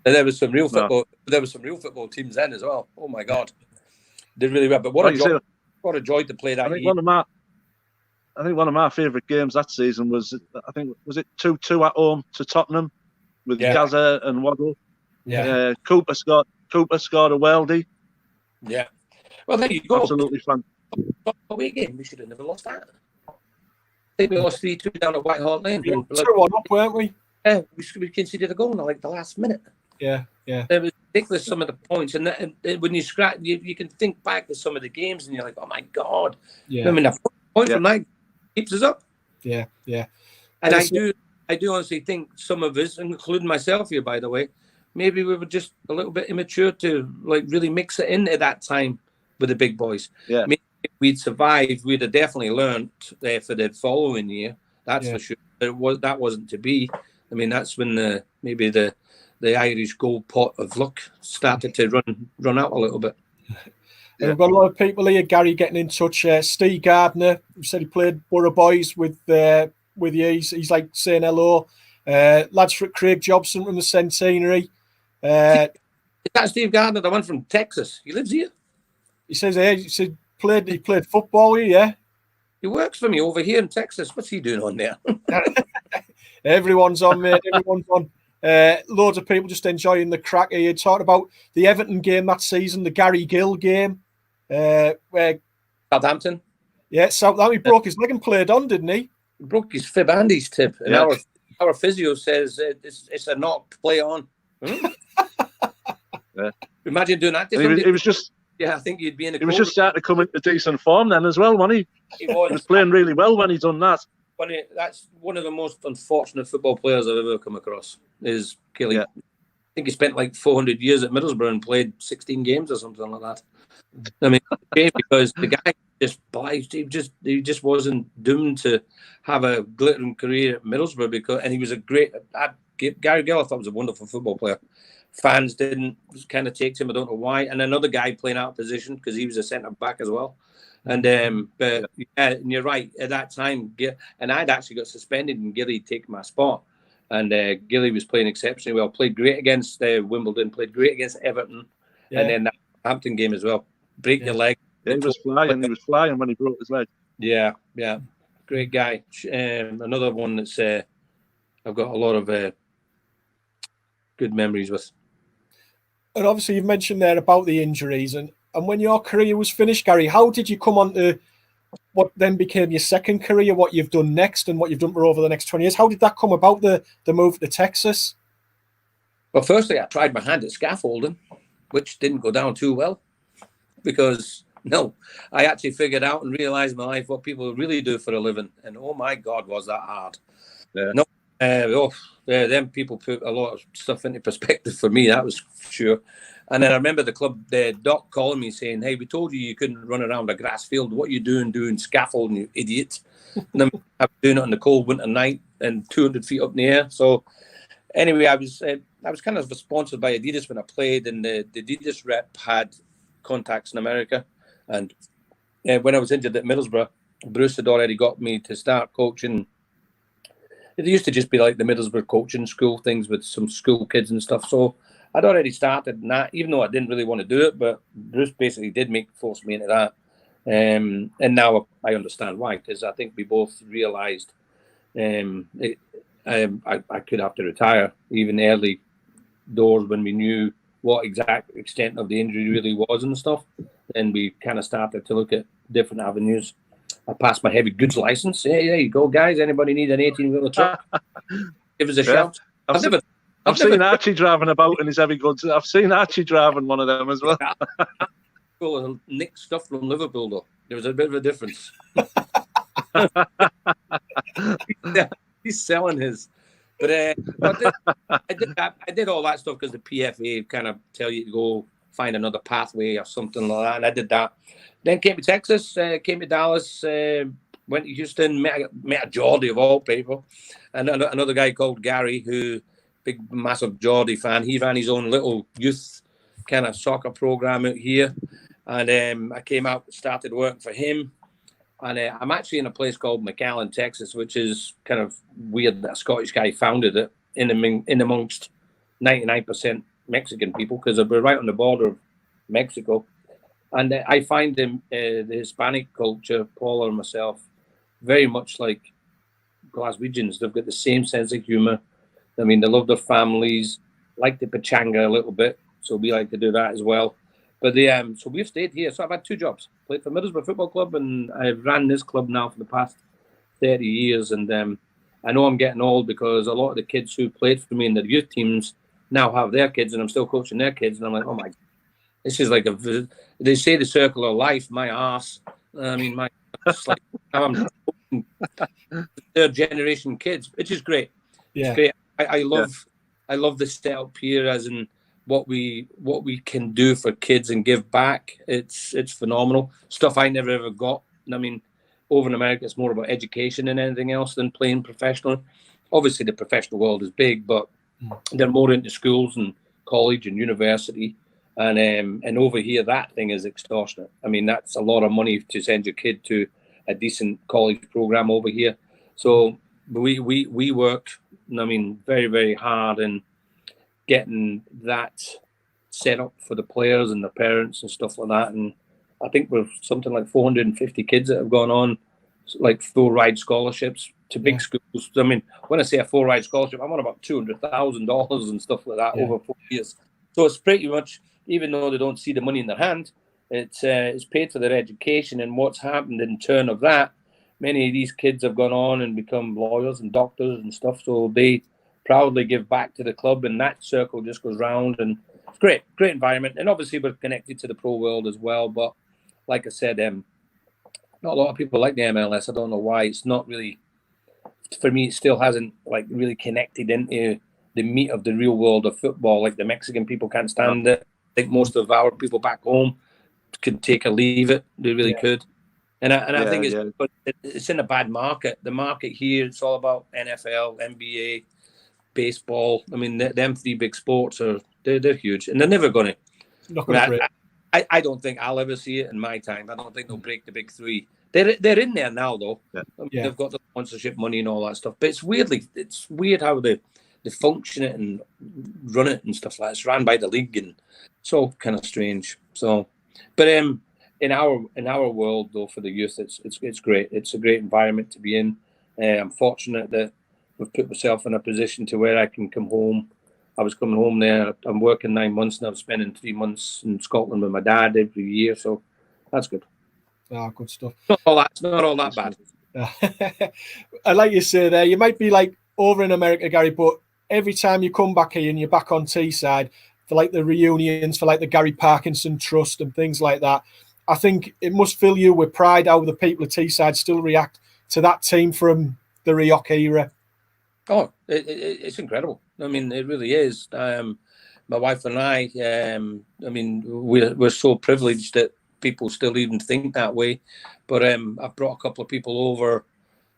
There was some real football. There was some real football teams then as well. Oh my God, they really were. But what a joy to play that. I think one of my favourite games that season was, I think, was it 2-2 at home to Tottenham with Gaza and Waddle. Yeah. Cooper scored a worldie. Yeah. Well, there you go. Absolutely fun. Away game. We should have never lost that. I think we lost 3-2 down at White Hart Lane. 2-1 up, weren't we? Yeah, we conceded a goal in like the last minute. Yeah. It was ridiculous, some of the points, and when you scratch, you can think back to some of the games, and you're like, oh my God. Yeah. I mean, a point from that keeps us up. Yeah. And I do honestly think some of us, including myself here, by the way, maybe we were just a little bit immature to like really mix it in at that time with the big boys. Yeah. Maybe if we'd survived, we'd have definitely learned for the following year. That's for sure. That wasn't to be. I mean, that's when maybe the Irish gold pot of luck started to run out a little bit. We've got a lot of people here. Gary getting in touch. Steve Gardner, who said he played Boro Boys with you. He's like saying hello. Lads for Craig Jobson from the Centenary. Is that Steve Gardner, the one from Texas? He lives here. He says he played football here. Yeah. He works for me over here in Texas. What's he doing on there? Everyone's on, mate. Everyone's on. Loads of people just enjoying the crack here. Talking about the Everton game that season, the Gary Gill game, where Southampton. Yeah, Southampton. He broke his leg and played on, didn't he? He broke his fib and his tip. And our physio says it's a knock. Play on. Imagine doing that. It was just. Yeah, I think you'd be in a. He was just starting to come into decent form then as well, wasn't he? He was playing really well when he's done that. That's one of the most unfortunate football players I've ever come across. Is Kelly. Yeah. I think he spent like 400 years at Middlesbrough and played 16 games or something like that. I mean, because the guy he just wasn't doomed to have a glittering career at Middlesbrough and he was a great. Gary Gill, I thought, was a wonderful football player. Fans didn't kind of take to him. I don't know why. And another guy playing out of position because he was a centre back as well. And but and you're right. At that time, and I'd actually got suspended, and Gilly take my spot. And Gilly was playing exceptionally well. Played great against Wimbledon. Played great against Everton. Yeah. And then that Hampton game as well. Break your leg. Yeah, he was flying. He was flying when he broke his leg. Yeah. Great guy. Another one that's I've got a lot of good memories with. And obviously, you've mentioned there about the injuries, and when your career was finished, Gary, how did you come on to what then became your second career, what you've done next, and what you've done for over the next 20 years? How did that come about, the move to Texas? Well, firstly, I tried my hand at scaffolding, which didn't go down too well, because I actually figured out and realized in my life what people really do for a living, and oh my God, was that hard. Yeah. Them people put a lot of stuff into perspective for me, that was sure. And then I remember the doc calling me saying, "Hey, we told you couldn't run around a grass field. What are you doing scaffolding, you idiot?" And then I was doing it on the cold winter night and 200 feet up in the air. So anyway, I was kind of sponsored by Adidas when I played, and the Adidas rep had contacts in America. And when I was injured at Middlesbrough, Bruce had already got me to start coaching. It used to just be like the Middlesbrough coaching school things with some school kids and stuff. So I'd already started in that, even though I didn't really want to do it. But Bruce basically did force me into that. And now I understand why, because I think we both realised I could have to retire even early doors when we knew what exact extent of the injury really was and stuff. Then we kind of started to look at different avenues. I passed my heavy goods license. Hey, there you go, guys. Anybody need an 18-wheeler truck? Give us a shout. I've seen Archie driving about in his heavy goods. I've seen Archie driving one of them as well. Full of Nick stuff from Liverpool, though. There was a bit of a difference. He's selling his. But I did all that stuff because the PFA kind of tell you to go find another pathway or something like that, and I did that. Then came to Texas, came to Dallas, went to Houston, met a Geordie of all people, and another guy called Gary, who big massive Geordie fan. He ran his own little youth kind of soccer program out here, and I came out, started working for him. And I'm actually in a place called McAllen, Texas, which is kind of weird that a Scottish guy founded it in amongst 99% Mexican people, because we're right on the border of Mexico. And I find the Hispanic culture, Paula and myself, very much like Glaswegians. They've got the same sense of humour. I mean, they love their families, like the pachanga a little bit. So we like to do that as well. But so we've stayed here. So I've had two jobs. Played for Middlesbrough Football Club, and I've ran this club now for the past 30 years. And I know I'm getting old, because a lot of the kids who played for me in the youth teams now have their kids, and I'm still coaching their kids. And I'm like, oh my, this is like they say the circle of life, my arse. I mean, it's like I'm third generation kids, which is great. Yeah. It's great. I love the setup here, as in what we can do for kids and give back. It's phenomenal. Stuff I never ever got. I mean, over in America, it's more about education than anything else than playing professionally. Obviously, the professional world is big, but they're more into schools and college and university. And over here, that thing is extortionate. I mean, that's a lot of money to send your kid to a decent college program over here. So we work, I mean, very, very hard in getting that set up for the players and the parents and stuff like that. And I think we're something like 450 kids that have gone on like full ride scholarships to big schools. I mean, when I say a full ride scholarship, I'm on about $200,000 and stuff like that over 4 years. So it's pretty much, even though they don't see the money in their hand, it's paid for their education. And what's happened in turn of that, many of these kids have gone on and become lawyers and doctors and stuff. So they proudly give back to the club, and that circle just goes round. And it's great environment. And obviously we're connected to the pro world as well. But like I said, not a lot of people like the MLS. I don't know why. It's not really, for me, it still hasn't like really connected into the meat of the real world of football. Like the Mexican people can't stand it. I think most of our people back home could take or leave it. They really could. And I think it's in a bad market. The market here, it's all about NFL, NBA, baseball. I mean, them three big sports they're huge, and they're never going to. I don't think I'll ever see it in my time. I don't think they'll break the big three. They're in there now, though. Yeah. I mean, they've got the sponsorship money and all that stuff. But it's weird how they function it and run it and stuff like that. It's run by the league, and it's all kind of strange. So, but in our world, though, for the youth, it's great. It's a great environment to be in. I'm fortunate that I've put myself in a position to where I can come home. I was coming home there. I'm working 9 months, and I'm spending 3 months in Scotland with my dad every year. So that's good. Good stuff. It's not all that bad. And like you say there, you might be like over in America, Gary, but every time you come back here and you're back on Teesside for like the reunions, for like the Gary Parkinson Trust and things like that, I think it must fill you with pride how the people of Teesside still react to that team from the Rioch era. Oh, it's incredible. I mean, it really is. My wife and I mean, we're so privileged that people still even think that way. But I've brought a couple of people over.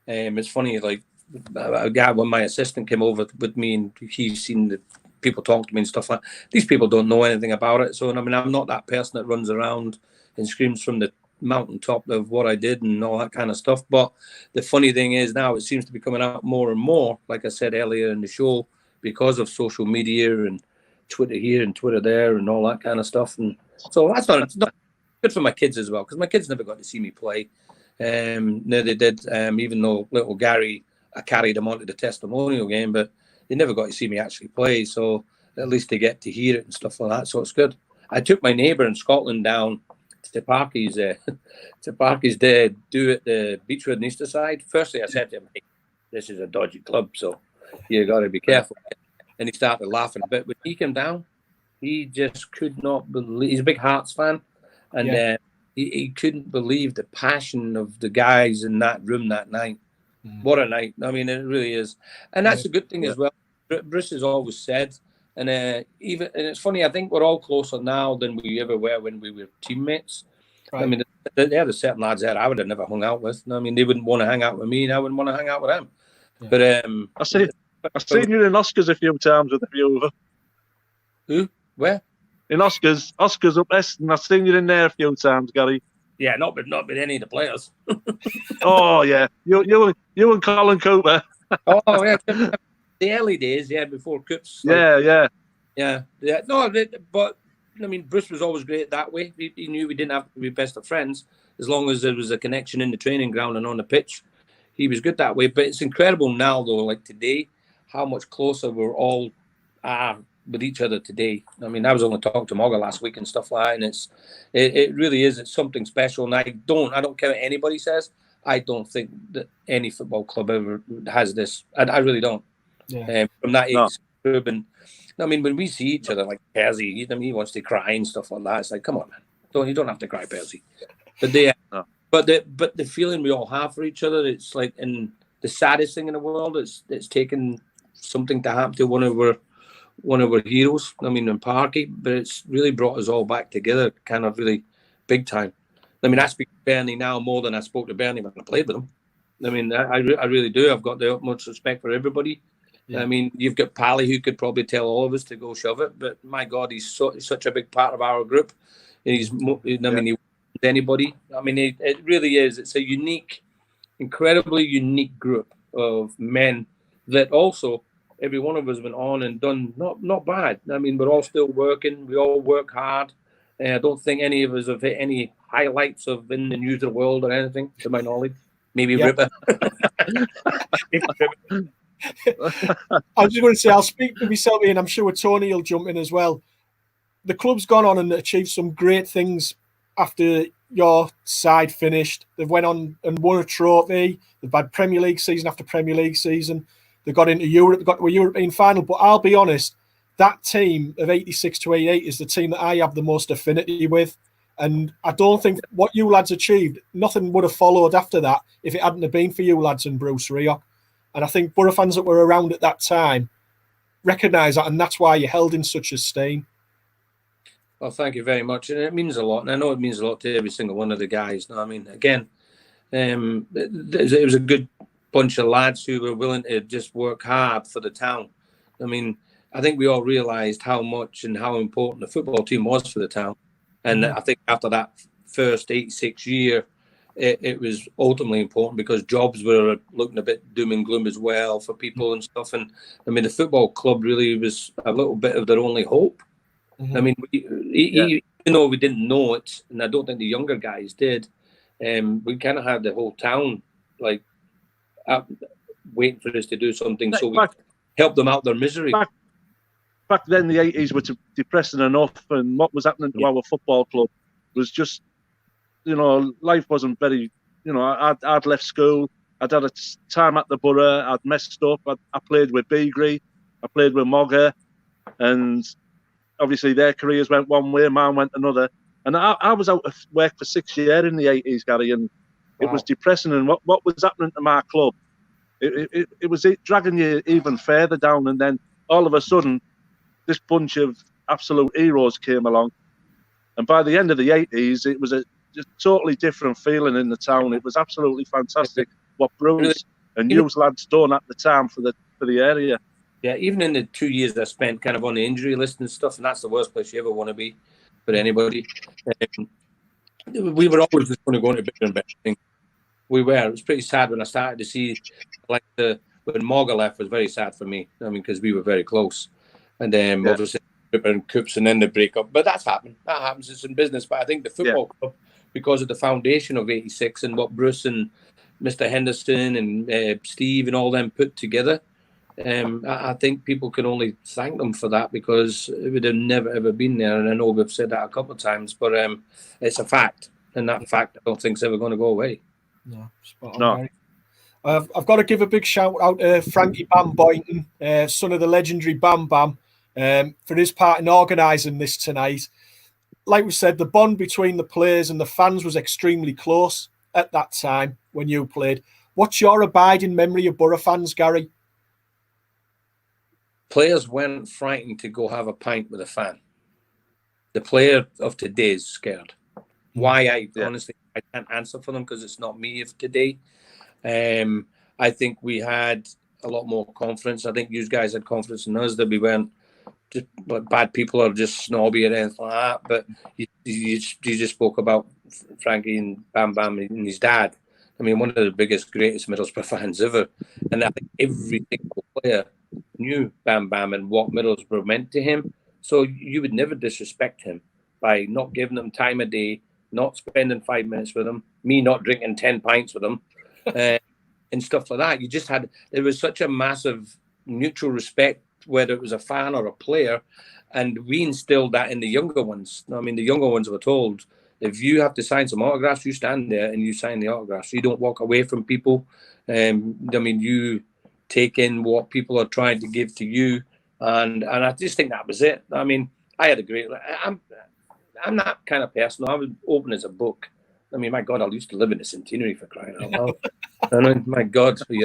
It's funny, like a guy when my assistant came over with me, and he's seen the people talk to me and stuff like that. These people don't know anything about it. So I mean, I'm not that person that runs around and screams from the mountaintop of what I did and all that kind of stuff. But the funny thing is now it seems to be coming out more and more, like I said earlier in the show, because of social media and Twitter here and Twitter there and all that kind of stuff. And so that's not good for my kids as well, because my kids never got to see me play. No, they did, even though little Gary, I carried him onto the testimonial game, but they never got to see me actually play. So at least they get to hear it and stuff like that. So it's good. I took my neighbour in Scotland down to Parky's Day do at the Beechwood and Easterside. Firstly, I said to him, hey, this is a dodgy club, so you got to be careful. And he started laughing a bit. When he came down, he just could not believe. He's a big Hearts fan, and he couldn't believe the passion of the guys in that room that night. What a night! I mean, it really is, and that's a good thing as well. Bruce has always said, and it's funny. I think we're all closer now than we ever were when we were teammates. Right. I mean, there are certain lads there I would have never hung out with. I mean, they wouldn't want to hang out with me, and I wouldn't want to hang out with them. Yeah. But I've seen you in Oscars a few times with a few of them. Who? Where? In Oscars up Eston. I've seen you in there a few times, Gary. Yeah, not with any of the players. Oh yeah, you and Colin Cooper. Oh yeah, the early days, before Coops. Yeah. No, but I mean, Bruce was always great that way. He knew we didn't have to be best of friends as long as there was a connection in the training ground and on the pitch. He was good that way. But it's incredible now, though, like today, how much closer we're all are with each other today. I mean, I was only talking to Mogga last week and stuff like that, and it really is. It's something special. And I don't care what anybody says. I don't think that any football club ever has this. I really don't. Yeah. From that age group, and I mean, when we see each other, like Percy, he wants to cry and stuff like that. It's like, come on, man, you don't have to cry, Percy. But but the feeling we all have for each other, it's like, and the saddest thing in the world is it's taken something to happen to one of our heroes. I mean, in Parky, but it's really brought us all back together, kind of really big time. I mean, I speak to Bernie now more than I spoke to Bernie when I played with him. I mean, I really do. I've got the utmost respect for everybody. Yeah. I mean, you've got Pally who could probably tell all of us to go shove it, but my God, he's such a big part of our group. And he wants anybody. I mean, it really is. It's a unique, incredibly unique group of men that also every one of us went on and done not bad. I mean, we're all still working. We all work hard. And I don't think any of us have hit any highlights of in the news of the world or anything, to my knowledge. Maybe Ripper. I was just going to say, I'll speak for myself, and I'm sure Tony will jump in as well. The club's gone on and achieved some great things after your side finished. They've went on and won a trophy. They've had Premier League season after Premier League season. They got into Europe. They got to a European final. But I'll be honest, that team of 86 to 88 is the team that I have the most affinity with. And I don't think what you lads achieved, nothing would have followed after that if it hadn't have been for you lads and Bruce Rioch. And I think Boro fans that were around at that time recognise that, and that's why you're held in such esteem. Well, thank you very much. And it means a lot. And I know it means a lot to every single one of the guys. I mean, again, it was a good bunch of lads who were willing to just work hard for the town. I mean, I think we all realised how much and how important the football team was for the town. And I think after that first 86 year, it was ultimately important because jobs were looking a bit doom and gloom as well for people and stuff. And I mean, the football club really was a little bit of their only hope. I mean, even though we didn't know it, and I don't think the younger guys did, we kind of had the whole town like waiting for us to do something, so we helped them out their misery. Back then, the 80s were depressing enough, and what was happening to our football club was just, life wasn't very, I'd left school, I'd had a time at the Boro, I'd messed up, I played with Beagrie, I played with Mogga, and obviously their careers went one way, mine went another. And I was out of work for 6 years in the 80s, Gary, and it was depressing. And what was happening to my club, it was dragging you even further down. And then all of a sudden, this bunch of absolute heroes came along. And by the end of the 80s, it was a totally different feeling in the town. It was absolutely fantastic what Bruce and you lads don't at the time for the area. Yeah, even in the 2 years I spent kind of on the injury list and stuff, and that's the worst place you ever want to be for anybody. We were always just going to go into bigger and better things. We were. It was pretty sad when I started to see, like when Morgan left was very sad for me. I mean, because we were very close, and then obviously and Coops and then the breakup. But that's happened. That happens. It's in business. But I think the football club, because of the foundation of '86 and what Bruce and Mr. Henderson and Steve and all them put together. I think people can only thank them for that, because it would have never ever been there. And I know we've said that a couple of times, but it's a fact, and that fact I don't think is ever going to go away. No, spot on, Gary. I've got to give a big shout out to Frankie Bam Boynton, son of the legendary Bam Bam, for his part in organising this tonight. Like we said, the bond between the players and the fans was extremely close at that time when you played. What's your abiding memory of Boro fans, Gary? Players weren't frightened to go have a pint with a fan. The player of today is scared. Why? Honestly, I can't answer for them, because it's not me of today. I think we had a lot more confidence. I think you guys had confidence in us, that we weren't just like bad people or just snobby or anything like that. But you just spoke about Frankie and Bam Bam and his dad. I mean, one of the biggest, greatest Middlesbrough fans ever. And I think every single player knew Bam Bam and what Middlesbrough meant to him. So you would never disrespect him by not giving him time of day, not spending 5 minutes with him, me not drinking 10 pints with him, and stuff like that. You just had, there was such a massive mutual respect, whether it was a fan or a player. And we instilled that in the younger ones. I mean, the younger ones were told, if you have to sign some autographs, you stand there and you sign the autographs. You don't walk away from people. I mean, you take in what people are trying to give to you. And I just think that was it. I mean, I had a great, I'm that kind of person. I was open as a book. I mean, my God, I used to live in the Centenary, for crying out loud. And my God, with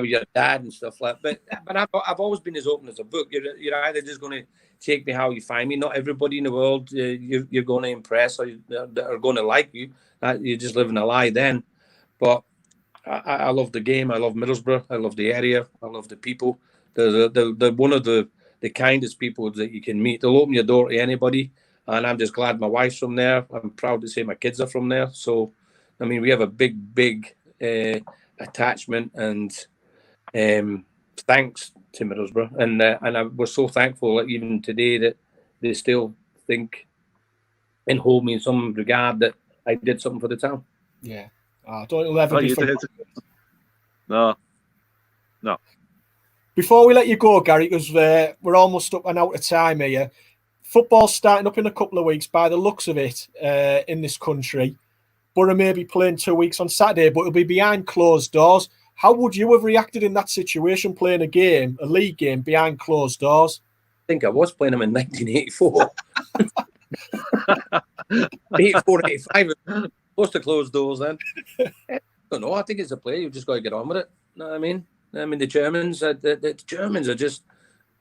your dad and stuff like that. But I've always been as open as a book. You're either just going to take me how you find me. Not everybody in the world you're going to impress or are going to like you. You're just living a lie then. But I love the game. I love Middlesbrough. I love the area. I love the people. They're one of the kindest people that you can meet. They'll open your door to anybody. And I'm just glad my wife's from there. I'm proud to say my kids are from there. So, I mean, we have a big attachment and thanks to Middlesbrough. And we're so thankful that even today that they still think and hold me in some regard that I did something for the town. Yeah. Don't ever be forgotten. No. Before we let you go, Gary, because we're almost up and out of time here. Football's starting up in a couple of weeks by the looks of it in this country. Boro may be playing 2 weeks on Saturday, but it'll be behind closed doors. How would you have reacted in that situation, playing a league game behind closed doors? I think I was playing them in 1984. 84, 85, supposed to close doors then. I don't know. I think it's a play. You've just got to get on with it. You know what I mean? The Germans, the Germans are just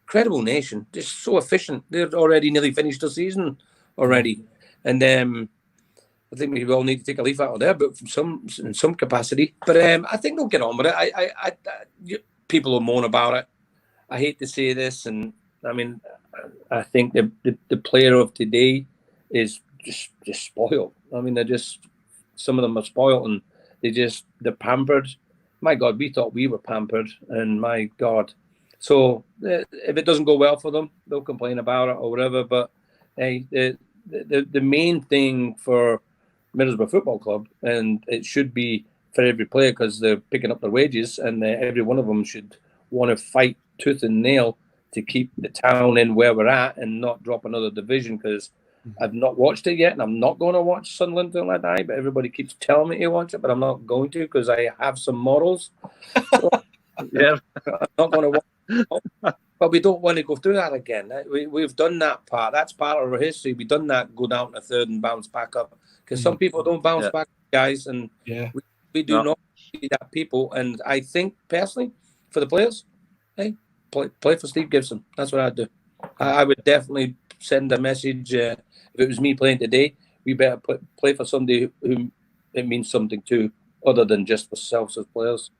incredible nation, just so efficient. They're already nearly finished the season already, and I think we all need to take a leaf out of their book from in some capacity. But I think they'll get on with it. People will moan about it. I hate to say this, and I mean, I think the player of today is just spoiled. I mean, some of them are spoiled, and they're pampered. My God, we thought we were pampered, and my God. So if it doesn't go well for them, they'll complain about it or whatever. But hey, the main thing for Middlesbrough Football Club, and it should be for every player because they're picking up their wages, and every one of them should want to fight tooth and nail to keep the town in where we're at and not drop another division. Because I've not watched it yet, and I'm not going to watch Sunderland until I die. But everybody keeps telling me to watch it, but I'm not going to because I have some morals. So, yeah, I'm not going to watch. But we don't want to go through that again. We've done that part. That's part of our history. We've done that, go down to third and bounce back up. Because some people don't bounce back, guys. And we do not be that people. And I think, personally, for the players, hey, play for Steve Gibson. That's what I'd do. I would definitely send a message. If it was me playing today, we better play for somebody who it means something to. other than just ourselves as players.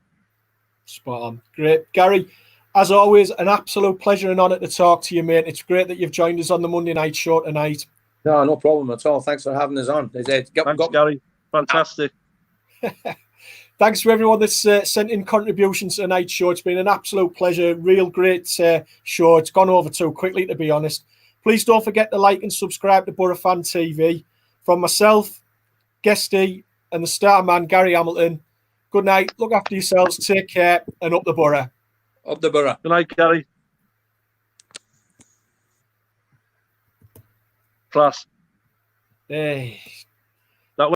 Spot on. Great. Gary, as always, an absolute pleasure and honour to talk to you, mate. It's great that you've joined us on the Monday night show tonight. No problem at all. Thanks for having us on. Thanks, Gary. Fantastic. Thanks to everyone that's sent in contributions to tonight's show. It's been an absolute pleasure. Real great show. It's gone over too quickly, to be honest. Please don't forget to like and subscribe to Boro Fan TV. From myself, Guesty, and the star man, Gary Hamilton, good night. Look after yourselves. Take care. And up the Boro. Up the Boro. Good night, Gary. Class. Hey.